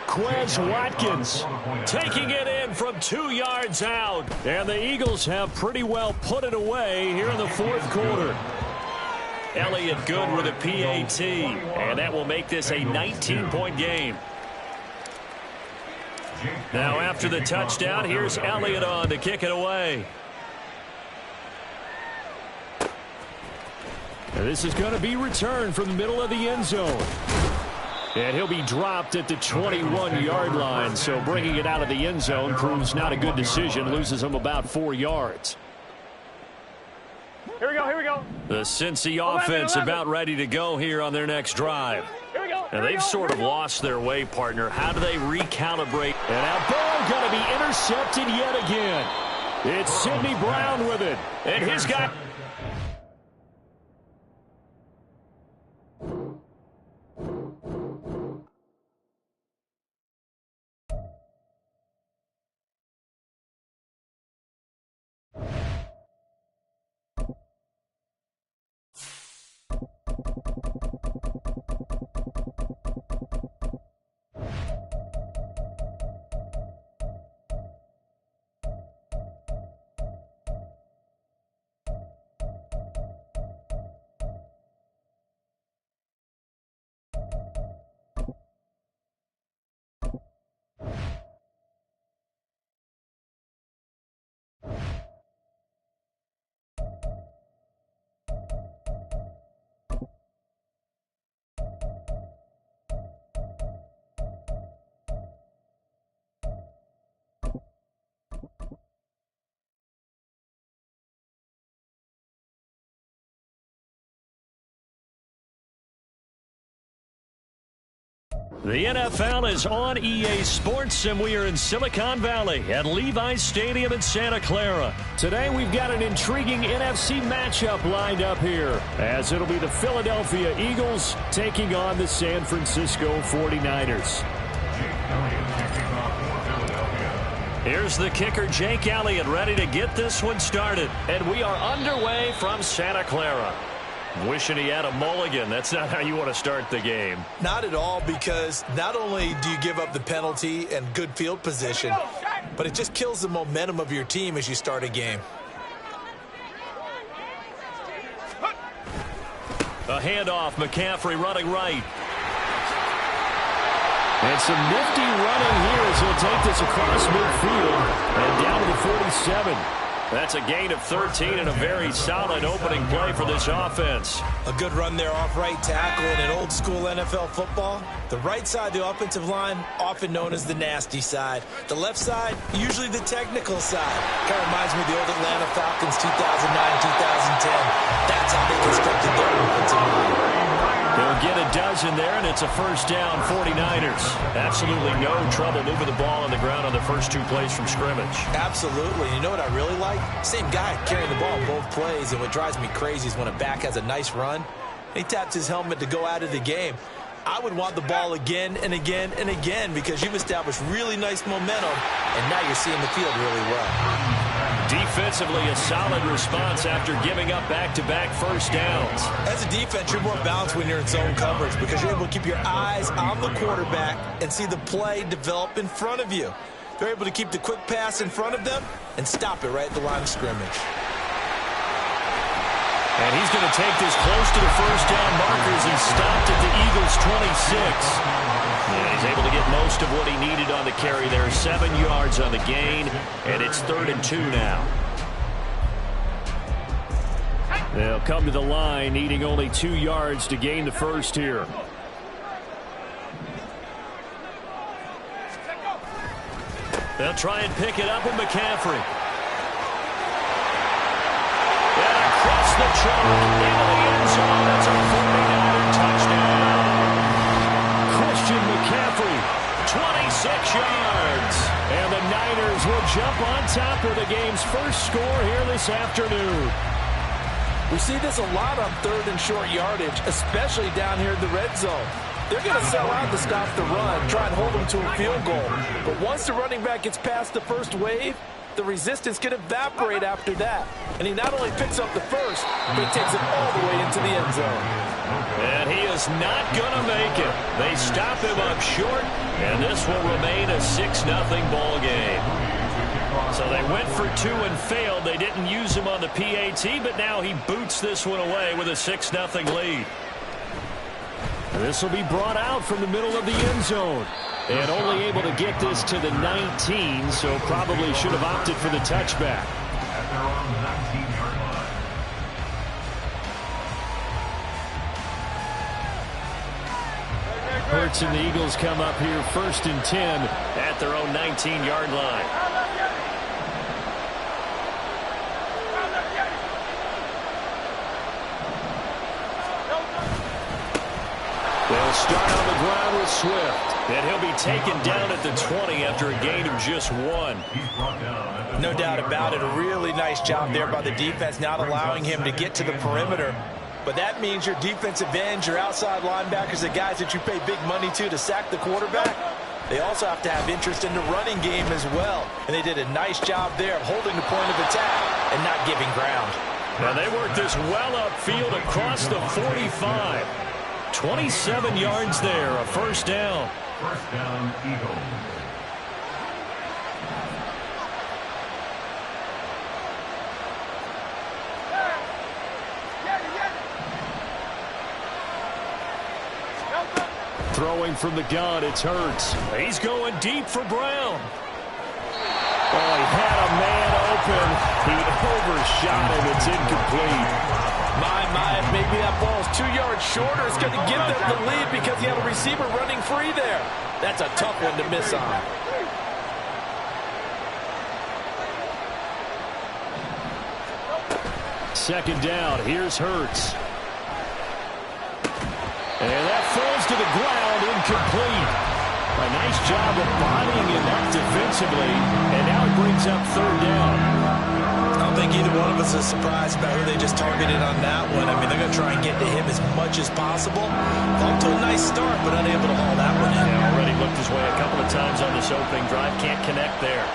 Quez Watkins taking it in from 2 yards out. And the Eagles have pretty well put it away here in the fourth quarter. Elliott good with a PAT. And that will make this a 19-point game. Now after the touchdown, here's Elliott on to kick it away. And this is going to be returned from the middle of the end zone. And he'll be dropped at the 21-yard line. So bringing it out of the end zone proves not a good decision. Loses him about 4 yards. Here we go, here we go. The Cincy offense about ready to go here on their next drive. Here we go. And they've sort of lost their way, partner. How do they recalibrate? And now Burrow going to be intercepted yet again. It's Sidney Brown with it. And he's got... The NFL is on EA Sports, and we are in Silicon Valley at Levi's Stadium in Santa Clara. Today we've got an intriguing NFC matchup lined up here, as it'll be the Philadelphia Eagles taking on the San Francisco 49ers. Here's the kicker, Jake Elliott, ready to get this one started. And we are underway from Santa Clara. Wishing he had a mulligan. That's not how you want to start the game. Not at all, because not only do you give up the penalty and good field position, but it just kills the momentum of your team as you start a game. A handoff, McCaffrey running right. And some nifty running here as he'll take this across midfield and down to the 47. That's a gain of 13 and a very solid opening play for this offense. A good run there off right tackle in an old school NFL football. The right side of the offensive line, often known as the nasty side. The left side, usually the technical side. Kind of reminds me of the old Atlanta Falcons 2009-2010. That's how they constructed their offensive line. They'll get a dozen there, and it's a first down, 49ers. Absolutely no trouble moving the ball on the ground on the first two plays from scrimmage. Absolutely. You know what I really like? Same guy carrying the ball both plays, and what drives me crazy is when a back has a nice run, he taps his helmet to go out of the game. I would want the ball again and again and again because you've established really nice momentum, and now you're seeing the field really well. Defensively, a solid response after giving up back-to-back first downs. As a defense, you're more balanced when you're in zone coverage because you're able to keep your eyes on the quarterback and see the play develop in front of you. They're able to keep the quick pass in front of them and stop it right at the line of scrimmage. And he's going to take this close to the first down markers and stopped at the Eagles' 26. Yeah, he's able to get most of what he needed on the carry there. 7 yards on the gain, and it's 3rd and 2 now. They'll come to the line, needing only 2 yards to gain the first here. They'll try and pick it up with McCaffrey. And across the trunk into the end zone. That's a 49er touchdown. Christian McCaffrey, 26 yards. and the Niners will jump on top of the game's first score here this afternoon. We see this a lot on 3rd and short yardage, especially down here in the red zone. They're going to sell out to stop the run, try and hold them to a field goal. But once the running back gets past the first wave, the resistance can evaporate after that. And he not only picks up the first, but he takes it all the way into the end zone. And he is not going to make it. They stop him up short, and this will remain a 6-0 ball game. So they went for 2 and failed. They didn't use him on the PAT, but now he boots this one away with a 6-0 lead. This will be brought out from the middle of the end zone. And only able to get this to the 19, so probably should have opted for the touchback. At their own 19-yard line. Hurts and the Eagles come up here 1st and 10 at their own 19-yard line. They'll start on the ground with Swift. And he'll be taken down at the 20 after a gain of just 1. No doubt about it. A really nice job there by the defense, not allowing him to get to the perimeter. But that means your defensive ends, your outside linebackers, the guys that you pay big money to sack the quarterback, they also have to have interest in the running game as well. And they did a nice job there of holding the point of attack and not giving ground. Now they worked this well upfield across the 45. 27 yards there, a first down. First down, Eagles. Throwing from the gun, it's Hurts. He's going deep for Brown. Oh, he had a man open. He overshot him. It's incomplete. My, maybe that ball's 2 yards shorter. It's going to give them the lead because he had a receiver running free there. That's a tough one to miss on. Second down, here's Hurts. And that falls to the ground, incomplete. A nice job of bodying him up defensively, and now it brings up 3rd down. I don't think either one of us is surprised about who they just targeted on that one. I mean, they're going to try and get to him as much as possible. Off to a nice start, but unable to haul that one in. Yeah, already looked his way a couple of times on this opening drive. Can't connect there.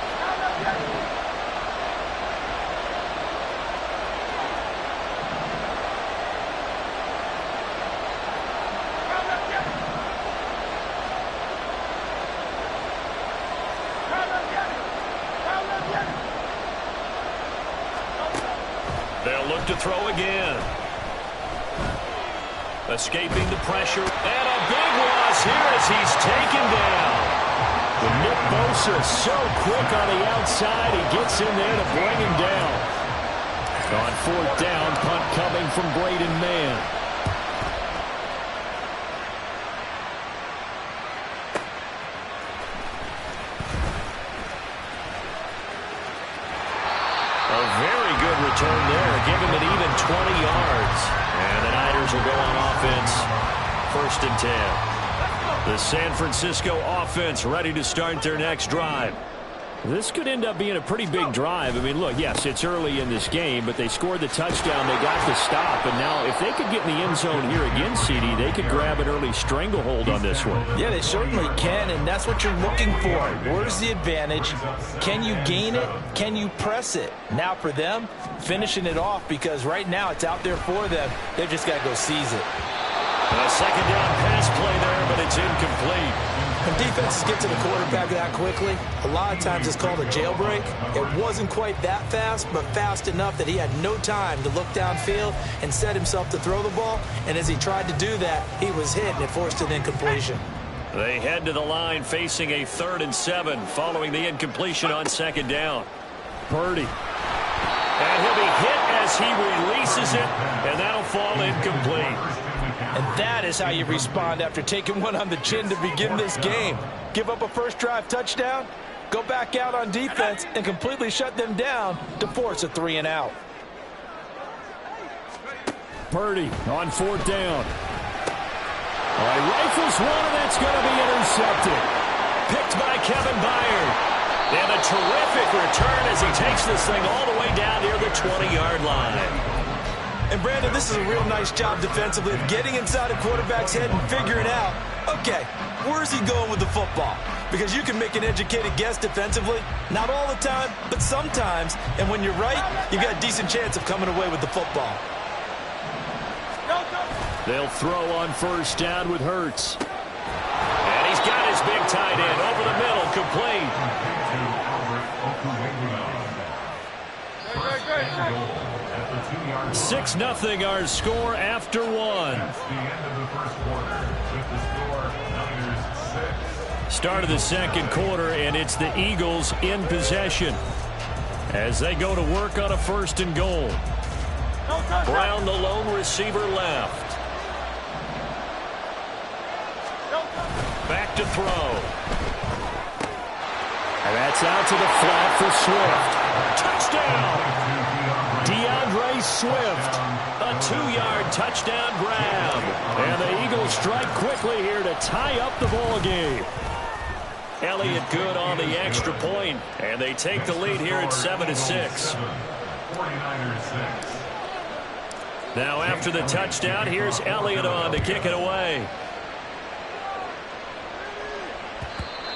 They'll look to throw again. Escaping the pressure. And a big loss here as he's taken down. The Nick Bosa so quick on the outside. He gets in there to bring him down. On fourth down, punt coming from Braden Mann. A very good return there. Give him an even 20 yards. And the Niners will go on offense. 1st and 10. The San Francisco offense ready to start their next drive. This could end up being a pretty big drive. I mean, look, yes, it's early in this game, but they scored the touchdown. They got the stop. And now if they could get in the end zone here again, CD, they could grab an early stranglehold on this one. Yeah, they certainly can, and that's what you're looking for. Where's the advantage? Can you gain it? Can you press it? Now for them, finishing it off, because right now it's out there for them. They've just got to go seize it. A second down pass play there, but it's incomplete. When defenses get to the quarterback that quickly, a lot of times it's called a jailbreak. It wasn't quite that fast, but fast enough that he had no time to look downfield and set himself to throw the ball. And as he tried to do that, he was hit, and it forced an incompletion. They head to the line facing a 3rd and 7 following the incompletion on 2nd down. Purdy. And he'll be hit as he releases it, and that'll fall incomplete. And that is how you respond after taking one on the chin to begin this game. Give up a first drive touchdown, go back out on defense, and completely shut them down to force a 3 and out. Purdy on 4th down. All right, rifles one, and that's going to be intercepted. Picked by Kevin Byard. And a terrific return as he takes this thing all the way down near the 20-yard line. And, Brandon, this is a real nice job defensively of getting inside a quarterback's head and figuring out, okay, where's he going with the football? Because you can make an educated guess defensively, not all the time, but sometimes. And when you're right, you've got a decent chance of coming away with the football. They'll throw on 1st down with Hurts. And he's got his big tight end over the middle, complete. 6-0 our score after 1. That's the end of the first quarter. With the score, Niners 6. Start of the 2nd quarter, and it's the Eagles in possession as they go to work on a 1st and goal. Brown, the lone receiver, left. Back to throw. And that's out to the flat for Swift. Touchdown! DeAndre Swift. A 2-yard touchdown grab. And the Eagles strike quickly here to tie up the ball game. Elliott good on the extra point, and they take the lead here at 7-6. 49ers 6. Now after the touchdown, here's Elliott on to kick it away.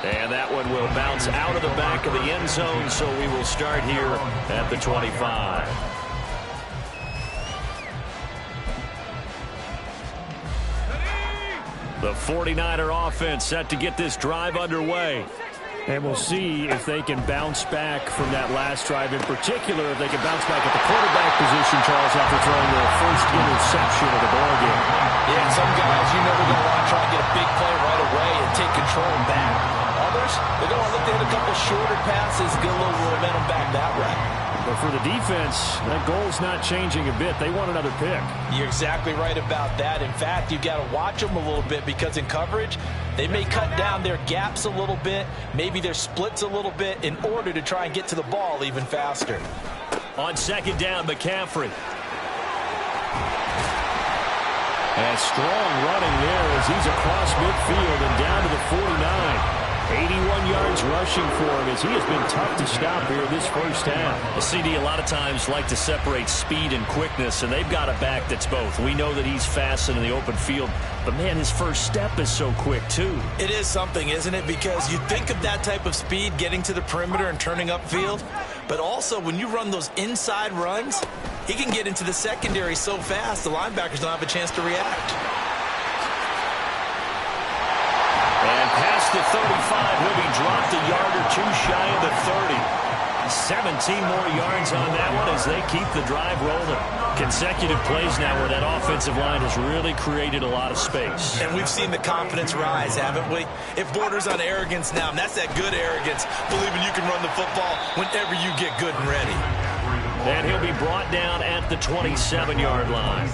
And that one will bounce out of the back of the end zone, so we will start here at the 25. The 49er offense set to get this drive underway. And we'll see if they can bounce back from that last drive. In particular, if they can bounce back at the quarterback position, Charles, after throwing their first interception of the ballgame. Yeah, some guys, you know, they're going to want to try and get a big play right away and take control back. Others, they're going to look to hit a couple shorter passes, get a little momentum back that way. But for the defense, that goal's not changing a bit. They want another pick. You're exactly right about that. In fact, you've got to watch them a little bit because in coverage, they may cut down their gaps a little bit, maybe their splits a little bit in order to try and get to the ball even faster. On 2nd down, McCaffrey. And strong running there as he's across midfield and down to the 49. 81 yards rushing for him as he has been tough to stop here this first half. Well, CD, a lot of times like to separate speed and quickness, and they've got a back that's both. We know that he's fast in the open field, but, man, his first step is so quick, too. It is something, isn't it? Because you think of that type of speed getting to the perimeter and turning upfield, but also when you run those inside runs, he can get into the secondary so fast the linebackers don't have a chance to react. And past the 35, he'll be dropped a yard or two shy of the 30. 17 more yards on that one as they keep the drive rolling. Consecutive plays now where that offensive line has really created a lot of space. And we've seen the confidence rise, haven't we? It borders on arrogance now, and that's that good arrogance, believing you can run the football whenever you get good and ready. And he'll be brought down at the 27-yard line.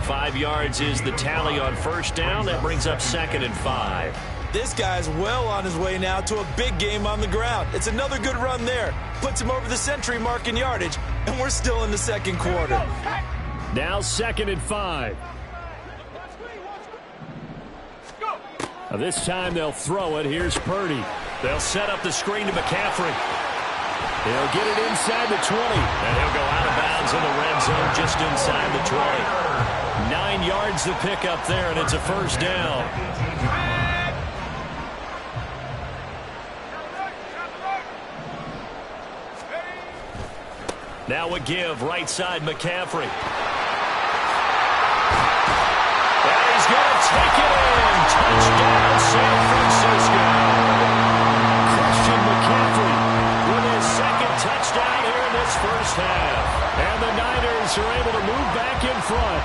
5 yards is the tally on first down. That brings up 2nd and 5. This guy's well on his way now to a big game on the ground. It's another good run there. Puts him over the century mark in yardage, and we're still in the second quarter. Now 2nd and 5. This time they'll throw it. Here's Purdy. They'll set up the screen to McCaffrey. He'll get it inside the 20. And he'll go out of bounds in the red zone just inside the 20. 9 yards to pick up there, and it's a first down. Now a give, right side McCaffrey. And he's going to take it in. Touchdown, San Francisco. Christian McCaffrey With his second touchdown here in this first half. And the Niners are able to move back in front.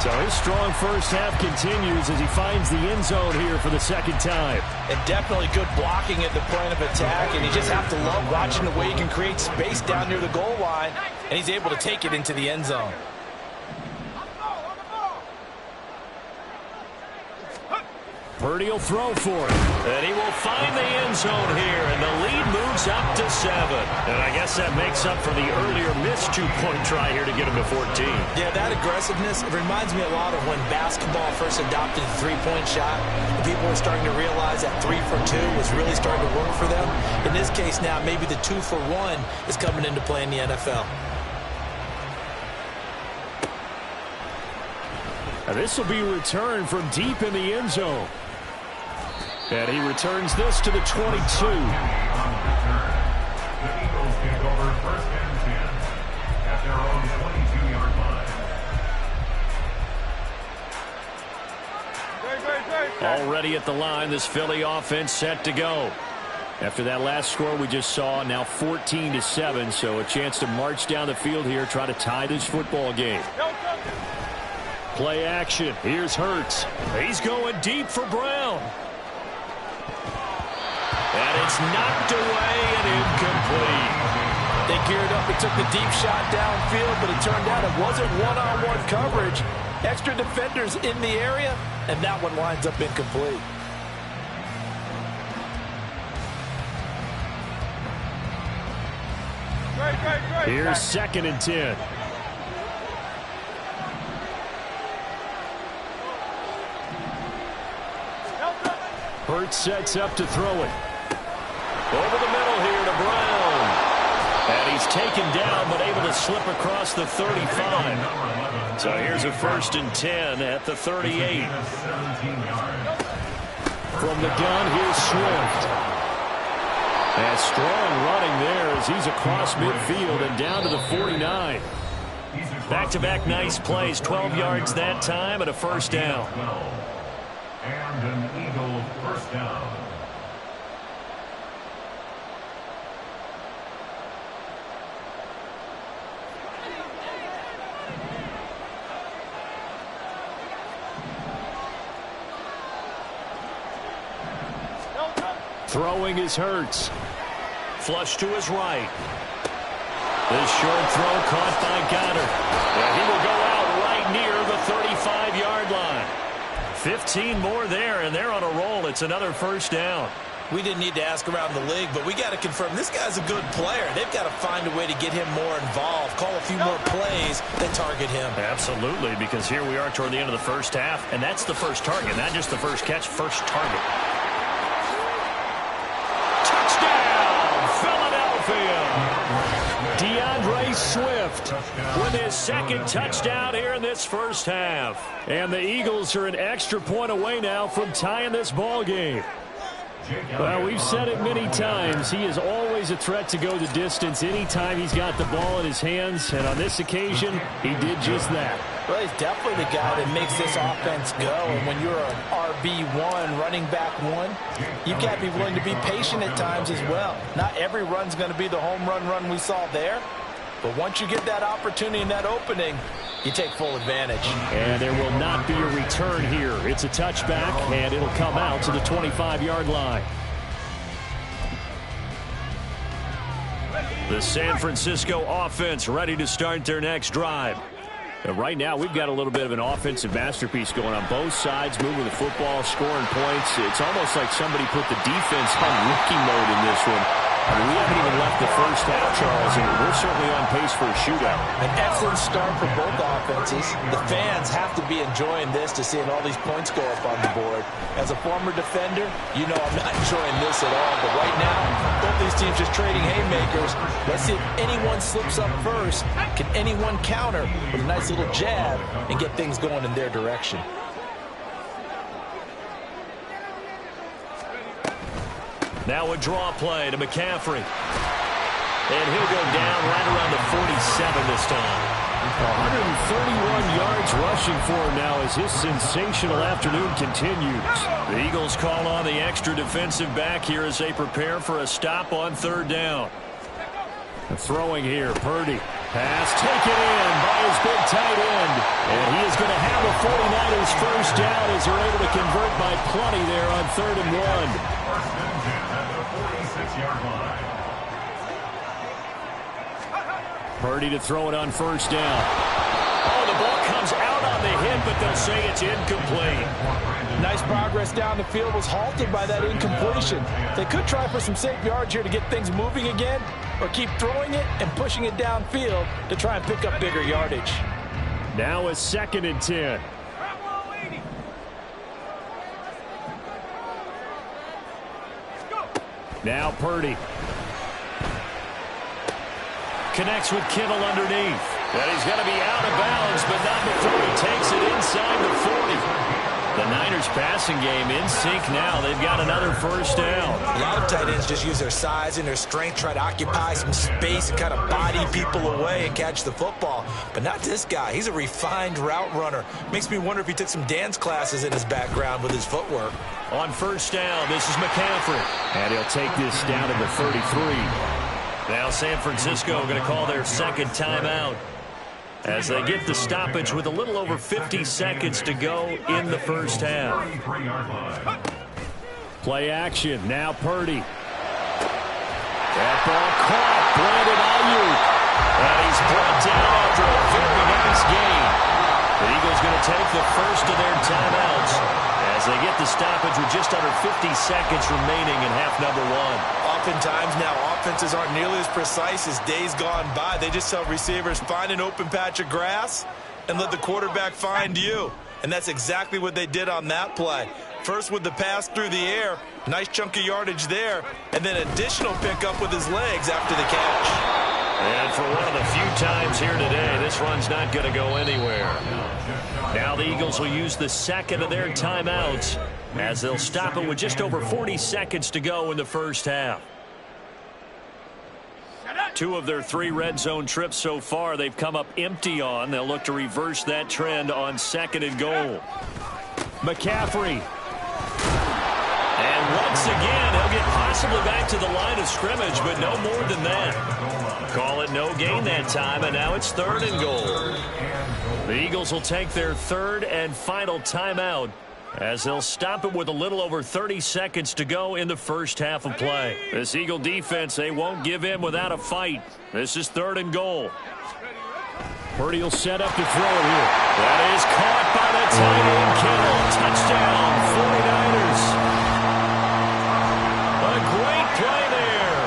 So his strong first half continues as he finds the end zone here for the second time. And definitely good blocking at the point of attack, and you just have to love watching the way he can create space down near the goal line, and he's able to take it into the end zone. Purdy will throw for it. And he will find the end zone here, and the lead moves up to 7. And I guess that makes up for the earlier missed 2-point try here to get him to 14. Yeah, that aggressiveness, it reminds me a lot of when basketball first adopted the three-point shot. People were starting to realize that 3 for 2 was really starting to work for them. In this case now, maybe the 2 for 1 is coming into play in the NFL. Now this will be returned from deep in the end zone. And he returns this to the 22. The Eagles take over 1st and 10 at their own 22-yard line. Already at the line, this Philly offense set to go. After that last score we just saw, now 14-7, so a chance to march down the field here, try to tie this football game. Play action. Here's Hurts. He's going deep for Brown. And it's knocked away and incomplete. They geared up and took the deep shot downfield, but it turned out it wasn't one-on-one coverage. Extra defenders in the area, and that one winds up incomplete. Here's 2nd and 10. Hurts sets up to throw it. Over the middle here to Brown. And he's taken down, but able to slip across the 35. So here's a 1st and 10 at the 38. From the gun, here's Swift. And strong running there as he's across midfield and down to the 49. Back-to-back nice plays, 12 yards that time and a first down. And an Eagle first down. Throwing is Hurts. Flush to his right. This short throw caught by Goddard. And he will go out right near the 35-yard line. 15 more there, and they're on a roll. It's another first down. We didn't need to ask around the league, but we got to confirm this guy's a good player. They've got to find a way to get him more involved, call a few more plays that target him. Absolutely, because here we are toward the end of the first half, and that's the first target, not just the first catch, first target. Touchdown, Philadelphia! DeAndre Swift with his second touchdown here in this first half. And the Eagles are an extra point away now from tying this ball game. Well, we've said it many times. He is always always a threat to go the distance anytime he's got the ball in his hands, and on this occasion, he did just that. Well, he's definitely the guy that makes this offense go, and when you're an RB1, running back one, you've got to be willing to be patient at times as well. Not every run's going to be the home run we saw there, but once you get that opportunity and that opening, you take full advantage. And there will not be a return here. It's a touchback, and it'll come out to the 25-yard line. The San Francisco offense ready to start their next drive. And right now, we've got a little bit of an offensive masterpiece going on both sides, moving the football, scoring points. It's almost like somebody put the defense on rookie mode in this one. I mean, we haven't even left the first half, Charles, and we're certainly on pace for a shootout. An excellent start for both offenses. The fans have to be enjoying this to seeing all these points go up on the board. As a former defender, you know I'm not enjoying this at all. But right now, both these teams just trading haymakers. Let's see if anyone slips up first. Can anyone counter with a nice little jab and get things going in their direction? Now a draw play to McCaffrey. And he'll go down right around the 47 this time. 131 yards rushing for him now as his sensational afternoon continues. The Eagles call on the extra defensive back here as they prepare for a stop on third down. Throwing here, Purdy. Pass taken in by his big tight end. And he is going to have the 49ers first down as they're able to convert by plenty there on 3rd and 1. Purdy to throw it on first down. Oh, the ball comes out on the hit, but they'll say it's incomplete. Nice progress down the field was halted by that incompletion. They could try for some safe yards here to get things moving again, or keep throwing it and pushing it downfield to try and pick up bigger yardage. Now a 2nd and 10. Now Purdy. Connects with Kittle underneath. And he's going to be out of bounds, but not before he takes it inside the 40. The Niners passing game in sync now. They've got another first down. A lot of tight ends just use their size and their strength, try to occupy some space and kind of body people away and catch the football. But not this guy. He's a refined route runner. Makes me wonder if he took some dance classes in his background with his footwork. On first down, this is McCaffrey. And he'll take this down to the 33. Now San Francisco going to call their second timeout as they get the stoppage with a little over 50 seconds to go in the first half. Play action. Now Purdy. That ball caught. Brandon Ayuk. And he's brought down after a very nice gain. The Eagles going to take the first of their timeouts as they get the stoppage with just under 50 seconds remaining in half number 1. Oftentimes now offenses aren't nearly as precise as days gone by. They just tell receivers, find an open patch of grass and let the quarterback find you. And that's exactly what they did on that play. First with the pass through the air, nice chunk of yardage there, and then additional pickup with his legs after the catch. And for one of the few times here today, this run's not going to go anywhere. Now the Eagles will use the second of their timeouts as they'll stop it with just over 40 seconds to go in the first half. 2 of their 3 red zone trips so far they've come up empty on. They'll look to reverse that trend on 2nd and goal. McCaffrey. And once again, he'll get possibly back to the line of scrimmage, but no more than that. Call it no gain that time, and now it's 3rd and goal. The Eagles will take their 3rd and final timeout as they'll stop it with a little over 30 seconds to go in the first half of play. This Eagle defense, they won't give in without a fight. This is 3rd and goal. Purdy will set up to throw it here. That is caught by the tight end, Kittle. Touchdown, 49ers. A great play there.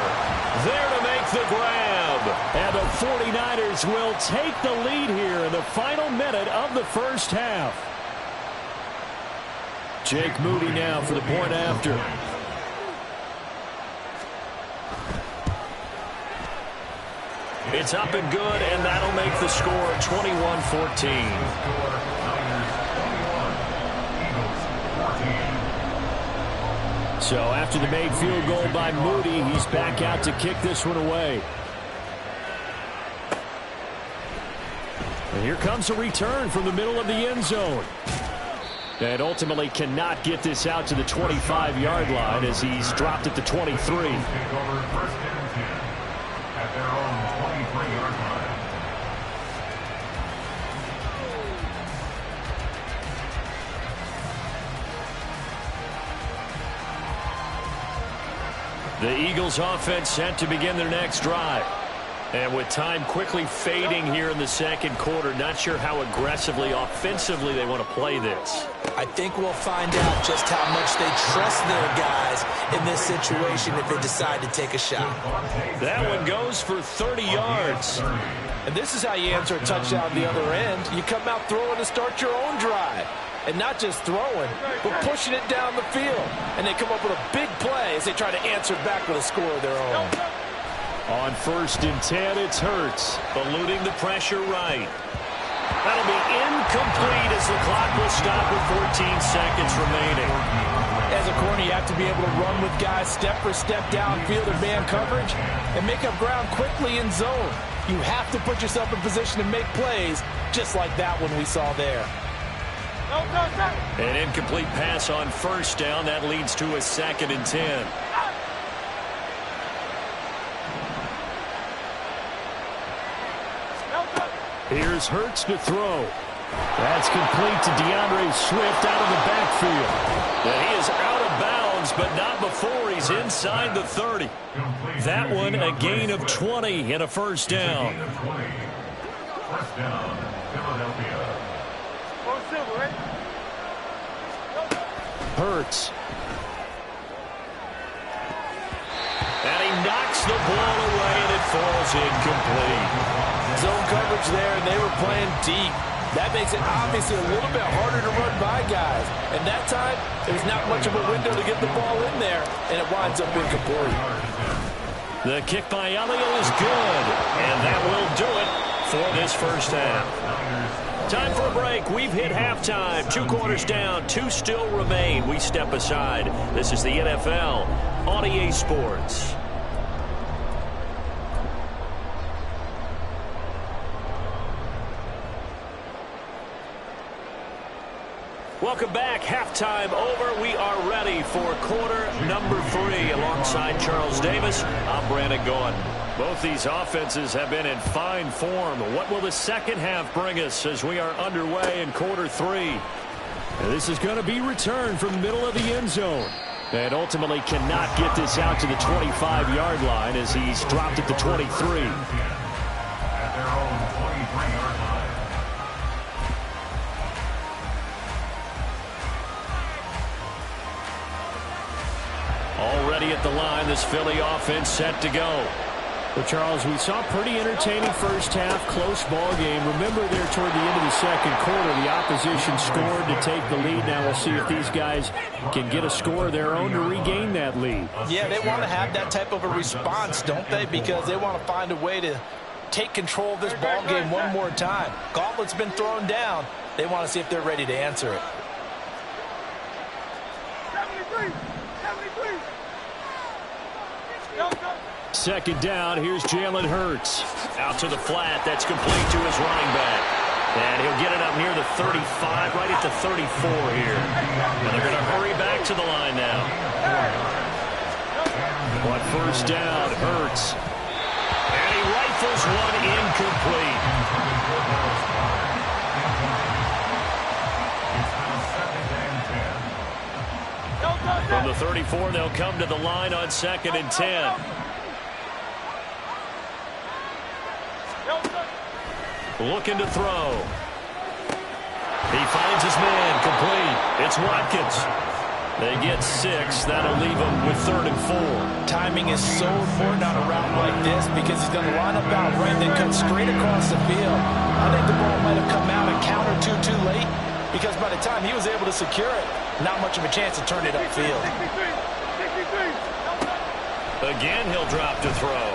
There to make the grab. And the 49ers will take the lead here in the final minute of the first half. Jake Moody now for the point after. It's up and good, and that'll make the score 21-14. So after the made field goal by Moody, he's back out to kick this one away. And here comes a return from the middle of the end zone. And ultimately cannot get this out to the 25-yard line as he's dropped at the 23. Take over 1st and 10 at their own 23-yard line. The Eagles offense set to begin their next drive. And with time quickly fading here in the second quarter, not sure how aggressively, offensively they want to play this. I think we'll find out just how much they trust their guys in this situation if they decide to take a shot. That one goes for 30 yards. And this is how you answer a touchdown at the other end. You come out throwing to start your own drive. And not just throwing, but pushing it down the field. And they come up with a big play as they try to answer back with a score of their own. On 1st and 10, it's Hurts. Eluding the pressure right. That'll be incomplete as the clock will stop with 14 seconds remaining. As a corner, you have to be able to run with guys step for step downfield in man coverage and make up ground quickly in zone. You have to put yourself in position to make plays just like that one we saw there. An incomplete pass on 1st down. That leads to a 2nd and 10. Here's Hurts to throw. That's complete to DeAndre Swift out of the backfield. And he is out of bounds, but not before he's inside the 30. That one a gain of 20 and a 1st down. 1st down, Philadelphia. Hurts. And he knocks the ball away, and it falls incomplete. Zone coverage there, and they were playing deep. That makes it obviously a little bit harder to run by guys. And that time, there's not much of a window to get the ball in there, and it winds up incomplete. The kick by Elliott is good, and that will do it for this 1st half. Time for a break. We've hit halftime. 2 quarters down. 2 still remain. We step aside. This is the NFL on EA Sports. Welcome back. Halftime over. We are ready for quarter number 3. Alongside Charles Davis, I'm Brandon Gaudin. Both these offenses have been in fine form. What will the second half bring us as we are underway in quarter 3? This is going to be returned from the middle of the end zone. And ultimately cannot get this out to the 25-yard line as he's dropped at the 23. At their own 23-yard line. Already at the line, this Philly offense set to go. Well, Charles, we saw pretty entertaining first half, close ball game. Remember there toward the end of the second quarter, the opposition scored to take the lead. Now we'll see if these guys can get a score of their own to regain that lead. Yeah, they want to have that type of a response, don't they? Because they want to find a way to take control of this ball game one more time. Gauntlet's been thrown down. They want to see if they're ready to answer it. 73. Second down, here's Jalen Hurts. Out to the flat. That's complete to his running back. And he'll get it up near the 35, right at the 34 here. And they're going to hurry back to the line now. On 1st down, Hurts. And he rifles one incomplete. From the 34, they'll come to the line on 2nd and 10. Looking to throw. He finds his man, complete. It's Watkins. They get 6. That'll leave them with 3rd and 4. Timing is so important on a route like this because he's going to line up out right and then cut straight across the field. I think the ball might have come out and countered too late because by the time he was able to secure it, not much of a chance to turn it upfield. Again, he'll drop to throw.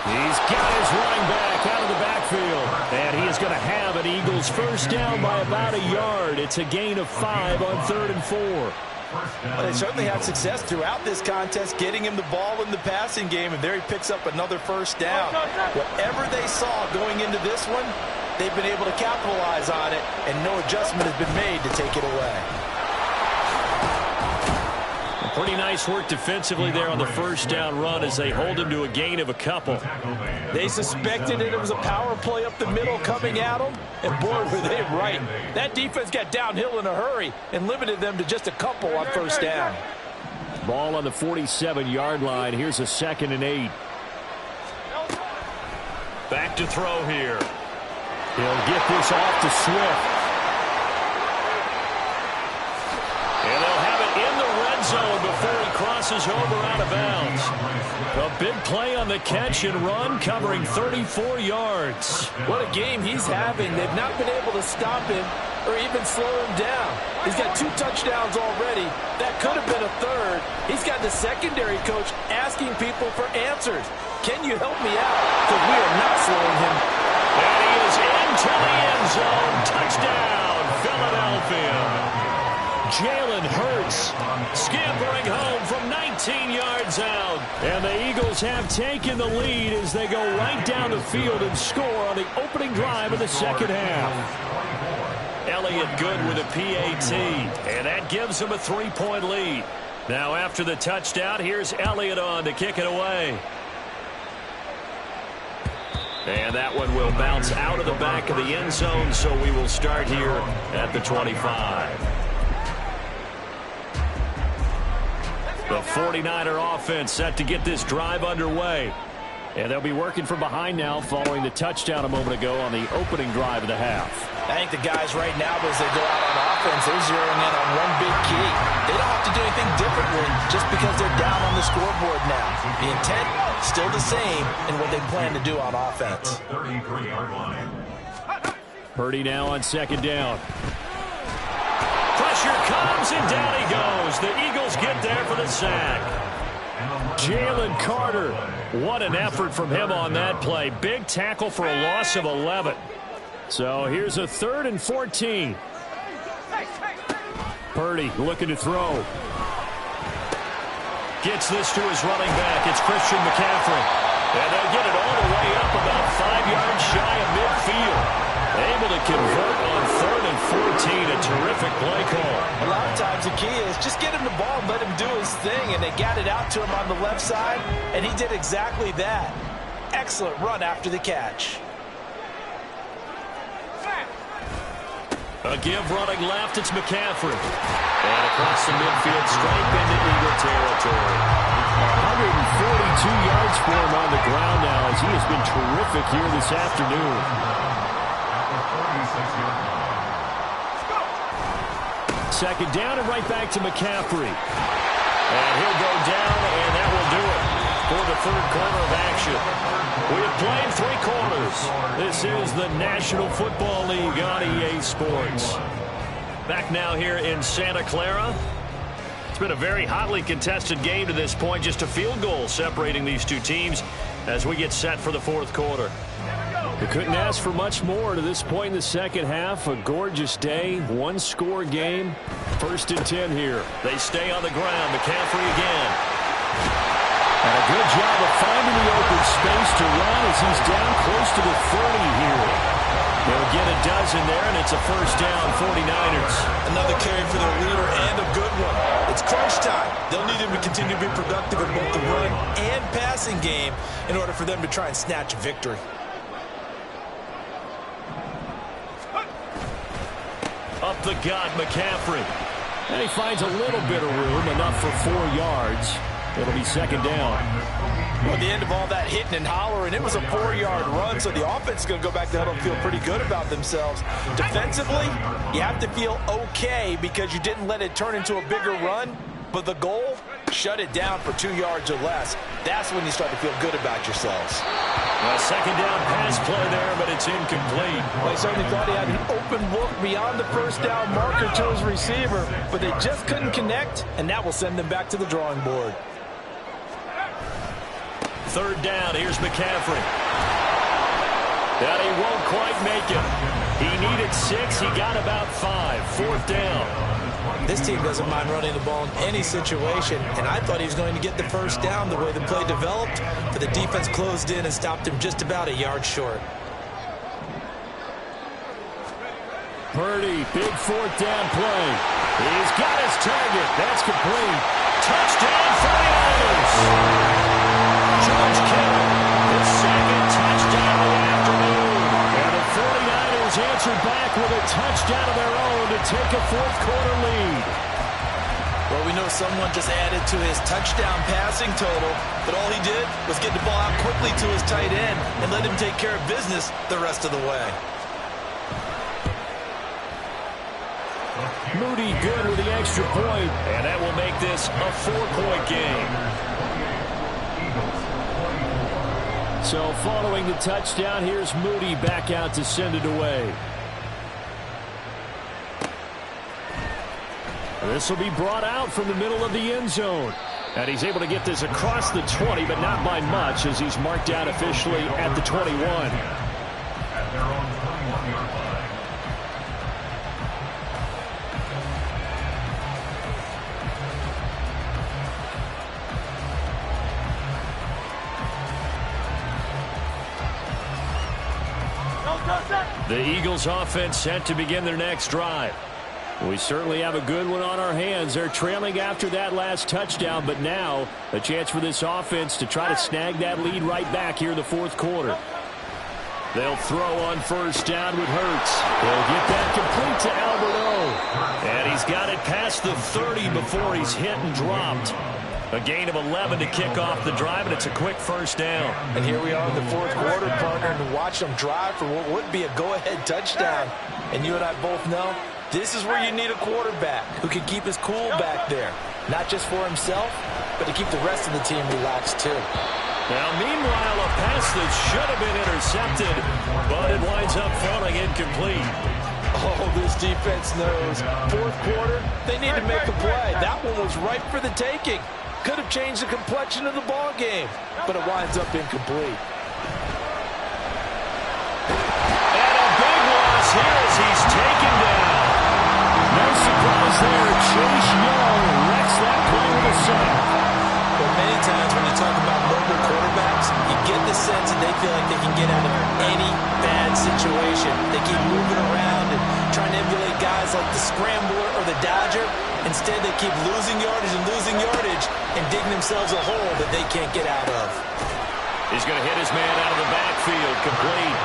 He's got his running back out of the backfield. And he is going to have an Eagles 1st down by about a yard. It's a gain of 5 on 3rd and 4. Well, they certainly had success throughout this contest, getting him the ball in the passing game, and there he picks up another first down. Whatever they saw going into this one, they've been able to capitalize on it, and no adjustment has been made to take it away. Pretty nice work defensively there on the first down run as they hold him to a gain of a couple. They suspected it was a power play up the middle coming at them, and boy, were they right. That defense got downhill in a hurry and limited them to just a couple on first down. Ball on the 47-yard line. Here's a 2nd and 8. Back to throw here. He'll get this off to Swift. And they'll have it in the red zone before he crosses over out of bounds. A big play on the catch and run, covering 34 yards. What a game he's having. They've not been able to stop him or even slow him down. He's got 2 touchdowns already. That could have been a third. He's got the secondary coach asking people for answers. Can you help me out? Because we are not slowing him. And he is into the end zone. Touchdown, Philadelphia. Jalen Hurts scampering home from 19 yards out. And the Eagles have taken the lead as they go right down the field and score on the opening drive of the second half. Elliott good with a PAT, and that gives them a 3-point lead. Now after the touchdown, here's Elliott on to kick it away. And that one will bounce out of the back of the end zone, so we will start here at the 25. The 49er offense set to get this drive underway. And they'll be working from behind now following the touchdown a moment ago on the opening drive of the half. I think the guys right now, as they go out on offense, they're zeroing in on one big key. They don't have to do anything differently just because they're down on the scoreboard now. The intent, still the same in what they plan to do on offense. Purdy now on 2nd down. Pressure comes, and down he goes. The Eagles get there for the sack. Jalen Carter. What an effort from him on that play. Big tackle for a loss of 11. So here's a 3rd and 14. Purdy looking to throw. Gets this to his running back. It's Christian McCaffrey. And they'll get it all the way up about 5 yards shy of midfield. Able to convert on 3rd and 14. A terrific play call. A lot of times the key is just get him the ball and let him do his thing. And they got it out to him on the left side, and he did exactly that. Excellent run after the catch. A give running left, it's McCaffrey. And across the midfield, straight into Eagle territory. 142 yards for him on the ground now as he has been terrific here this afternoon. 2nd down and right back to McCaffrey. And he'll go down, and that will do it for the 3rd quarter of action. We have played 3 quarters. This is the National Football League on EA Sports. Back now here in Santa Clara. It's been a very hotly contested game to this point. Just a field goal separating these two teams as we get set for the 4th quarter. We couldn't ask for much more to this point in the second half. A gorgeous day, 1-score game. 1st and 10 here. They stay on the ground. McCaffrey again. And a good job of finding the open space to run as he's down close to the 30 here. They'll get a dozen there, and it's a 1st down, 49ers. Another carry for their leader and a good one. It's crunch time. They'll need him to continue to be productive in both the run and passing game in order for them to try and snatch a victory. Up the gut, McCaffrey. And he finds a little bit of room, enough for 4 yards. It'll be 2nd down. Well, at the end of all that hitting and hollering, it was a 4-yard run, so the offense is going to go back to huddle and feel pretty good about themselves. Defensively, you have to feel okay because you didn't let it turn into a bigger run, but the goal, shut it down for 2 yards or less. That's when you start to feel good about yourselves. A 2nd down pass play there, but it's incomplete. Well, he certainly thought he had an open look beyond the 1st down marker to his receiver, but they just couldn't connect, and that will send them back to the drawing board. 3rd down, here's McCaffrey. And he won't quite make it. He needed 6. He got about 5. 4th down. This team doesn't mind running the ball in any situation, and I thought he was going to get the first down the way the play developed, but the defense closed in and stopped him just about a yard short. Purdy, big 4th down play. He's got his target. That's complete. Touchdown 49ers. George Kittle, his 2nd touchdown of the afternoon. And the 49ers answered back with a touchdown of their own to take a 4th quarter lead. Well, we know someone just added to his touchdown passing total, but all he did was get the ball out quickly to his tight end and let him take care of business the rest of the way. Moody good with the extra point, and that will make this a 4-point game. So following the touchdown, here's Moody back out to send it away. This will be brought out from the middle of the end zone. And he's able to get this across the 20, but not by much, as he's marked out officially at the 21. At their own 21-yard line. The Eagles offense set to begin their next drive. We certainly have a good one on our hands. They're trailing after that last touchdown, but now a chance for this offense to try to snag that lead right back here in the 4th quarter. They'll throw on 1st down with Hurts. He'll get that complete to Albert O. And he's got it past the 30 before he's hit and dropped. A gain of 11 to kick off the drive, and it's a quick 1st down. And here we are in the 4th quarter, partner, and watch them drive for what would be a go-ahead touchdown. And you and I both know this is where you need a quarterback who can keep his cool back there. Not just for himself, but to keep the rest of the team relaxed, too. Now, meanwhile, a pass that should have been intercepted, but it winds up falling incomplete. Oh, this defense knows. 4th quarter, they need to make a play. That one was ripe for the taking. Could have changed the complexion of the ball game, but it winds up incomplete. And a big loss here as he's taken down. No surprise there. Chase Young wrecks that play with a sack. But many times when you talk about mobile quarterbacks, you get the sense that they feel like they can get out of any bad situation. They keep moving around and trying to emulate guys like the Scrambler or the Dodger. Instead, they keep losing yardage and digging themselves a hole that they can't get out of. He's going to hit his man out of the backfield, complete.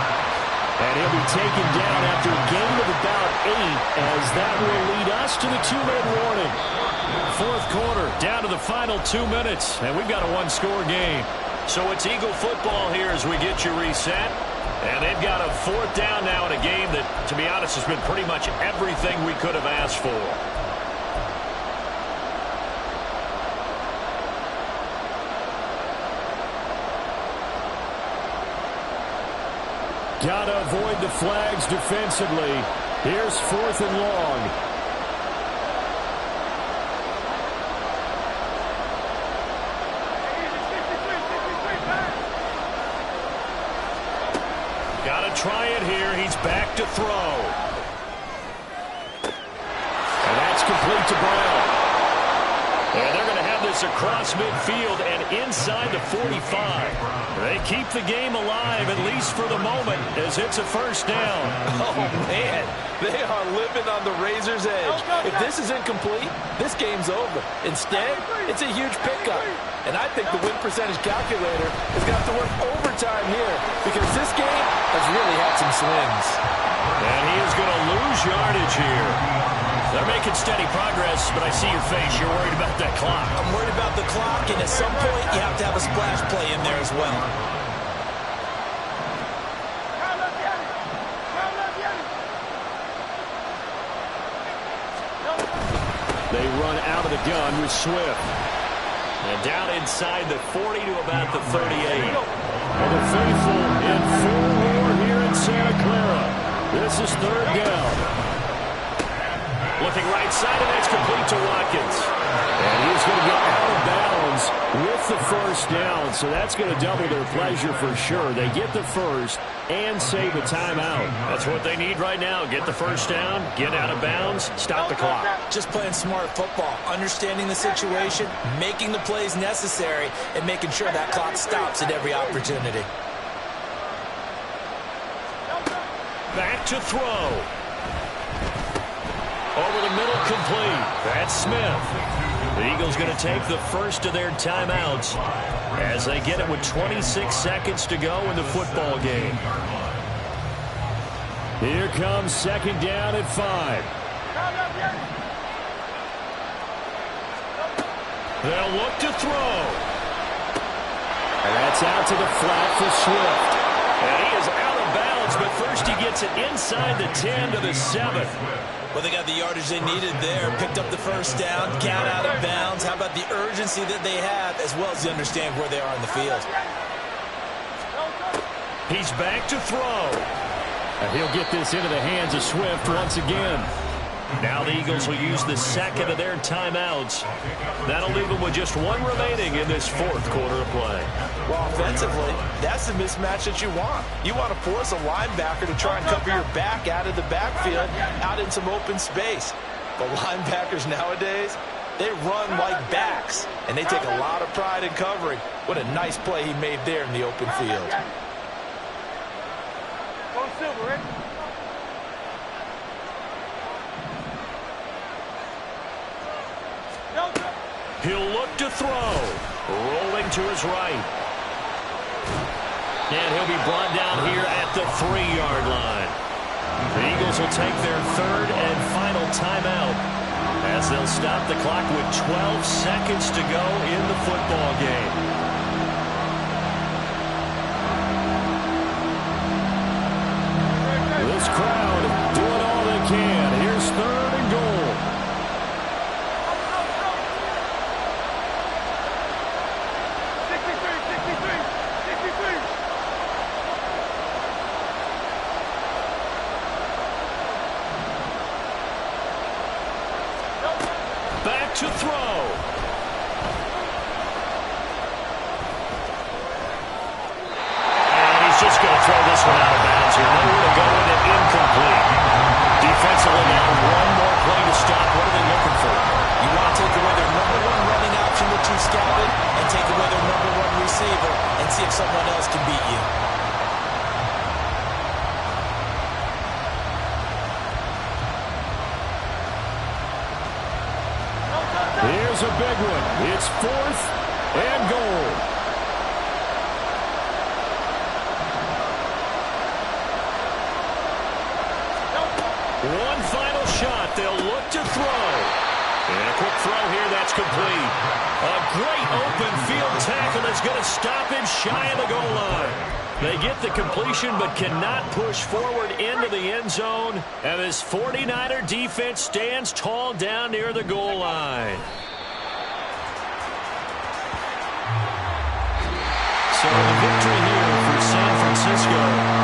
And he'll be taken down after a gain of about 8, as that will lead us to the 2-minute warning. 4th quarter, down to the final 2 minutes, and we've got a 1-score game. So it's Eagle football here as we get you reset. And they've got a 4th down now in a game that, to be honest, has been pretty much everything we could have asked for. Got to avoid the flags defensively. Here's 4th and long. Got to try it here. He's back to throw. And that's complete to Brown. And they're going to have this across midfield and inside the 45. They keep the game alive, at least for the moment, as it's a 1st down. Oh, man, they are living on the razor's edge. If this is incomplete, this game's over. Instead, it's a huge pickup. And I think the win percentage calculator is going to have to work overtime here, because this game has really had some swings. And he is going to lose yardage here. They're making steady progress, but I see your face. You're worried about that clock. I'm worried about the clock, and at some point, you have to have a splash play in there as well. They run out of the gun with Swift. And down inside the 40 to about the 38. And the faithful in full roar here in Santa Clara. This is 3rd down. Looking right side, and that's complete to Watkins. And he's going to get out of bounds with the first down, so that's going to double their pleasure for sure. They get the first and save a timeout. That's what they need right now. Get the first down, get out of bounds, stop the clock. Just playing smart football, understanding the situation, making the plays necessary, and making sure that clock stops at every opportunity. Back to throw. Over the middle, complete. That's Smith. The Eagles going to take the first of their timeouts as they get it with 26 seconds to go in the football game. Here comes second down at 5. They'll look to throw. And that's out to the flat for Swift. And he is out of bounds, but first he gets it inside the 10 to the 7. Well, they got the yardage they needed there, picked up the first down, got out of bounds. How about the urgency that they have, as well as they understand where they are in the field? He's back to throw. And he'll get this into the hands of Swift once again. Now the Eagles will use the second of their timeouts. That'll leave them with just one remaining in this fourth quarter of play. Well, offensively, that's the mismatch that you want. You want to force a linebacker to try and cover your back out of the backfield, out in some open space. But linebackers nowadays, they run like backs, and they take a lot of pride in covering. What a nice play he made there in the open field. Go silver, Rick. He'll look to throw. Rolling to his right. And he'll be brought down here at the 3-yard line. The Eagles will take their third and final timeout as they'll stop the clock with 12 seconds to go in the football game. This crowd doing all they can. Here's third and goal. Back to throw. And he's just going to throw this one out of bounds here. Nowhere to go with it, incomplete. Defensively now, one more play to stop. What are they looking for? You want to take away their number one running option that you scouted and take away their number one receiver and see if someone else can beat you. Here's a big one. It's fourth and goal. One final shot. They'll look to throw. And a quick throw here. That's complete. A great open field tackle that's going to stop him shy of the goal line. They get the completion but cannot push forward into the end zone. And this 49er defense stands tall down near the goal line. So the victory here for San Francisco.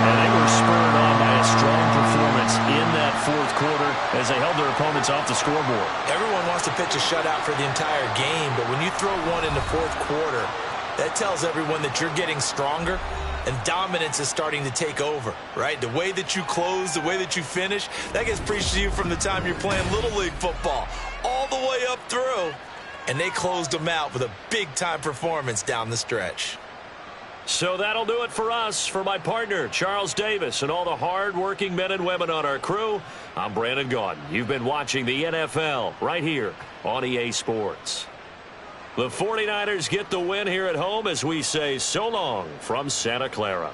And they were spurred on by a strong performance in that fourth quarter as they held their opponents off the scoreboard. Everyone wants to pitch a shutout for the entire game, but when you throw one in the fourth quarter, that tells everyone that you're getting stronger and dominance is starting to take over, right? The way that you close, the way that you finish, that gets preached to you from the time you're playing Little League football all the way up through. And they closed them out with a big-time performance down the stretch. So that'll do it for us. For my partner, Charles Davis, and all the hard-working men and women on our crew, I'm Brandon Gaudin. You've been watching the NFL right here on EA Sports. The 49ers get the win here at home as we say so long from Santa Clara.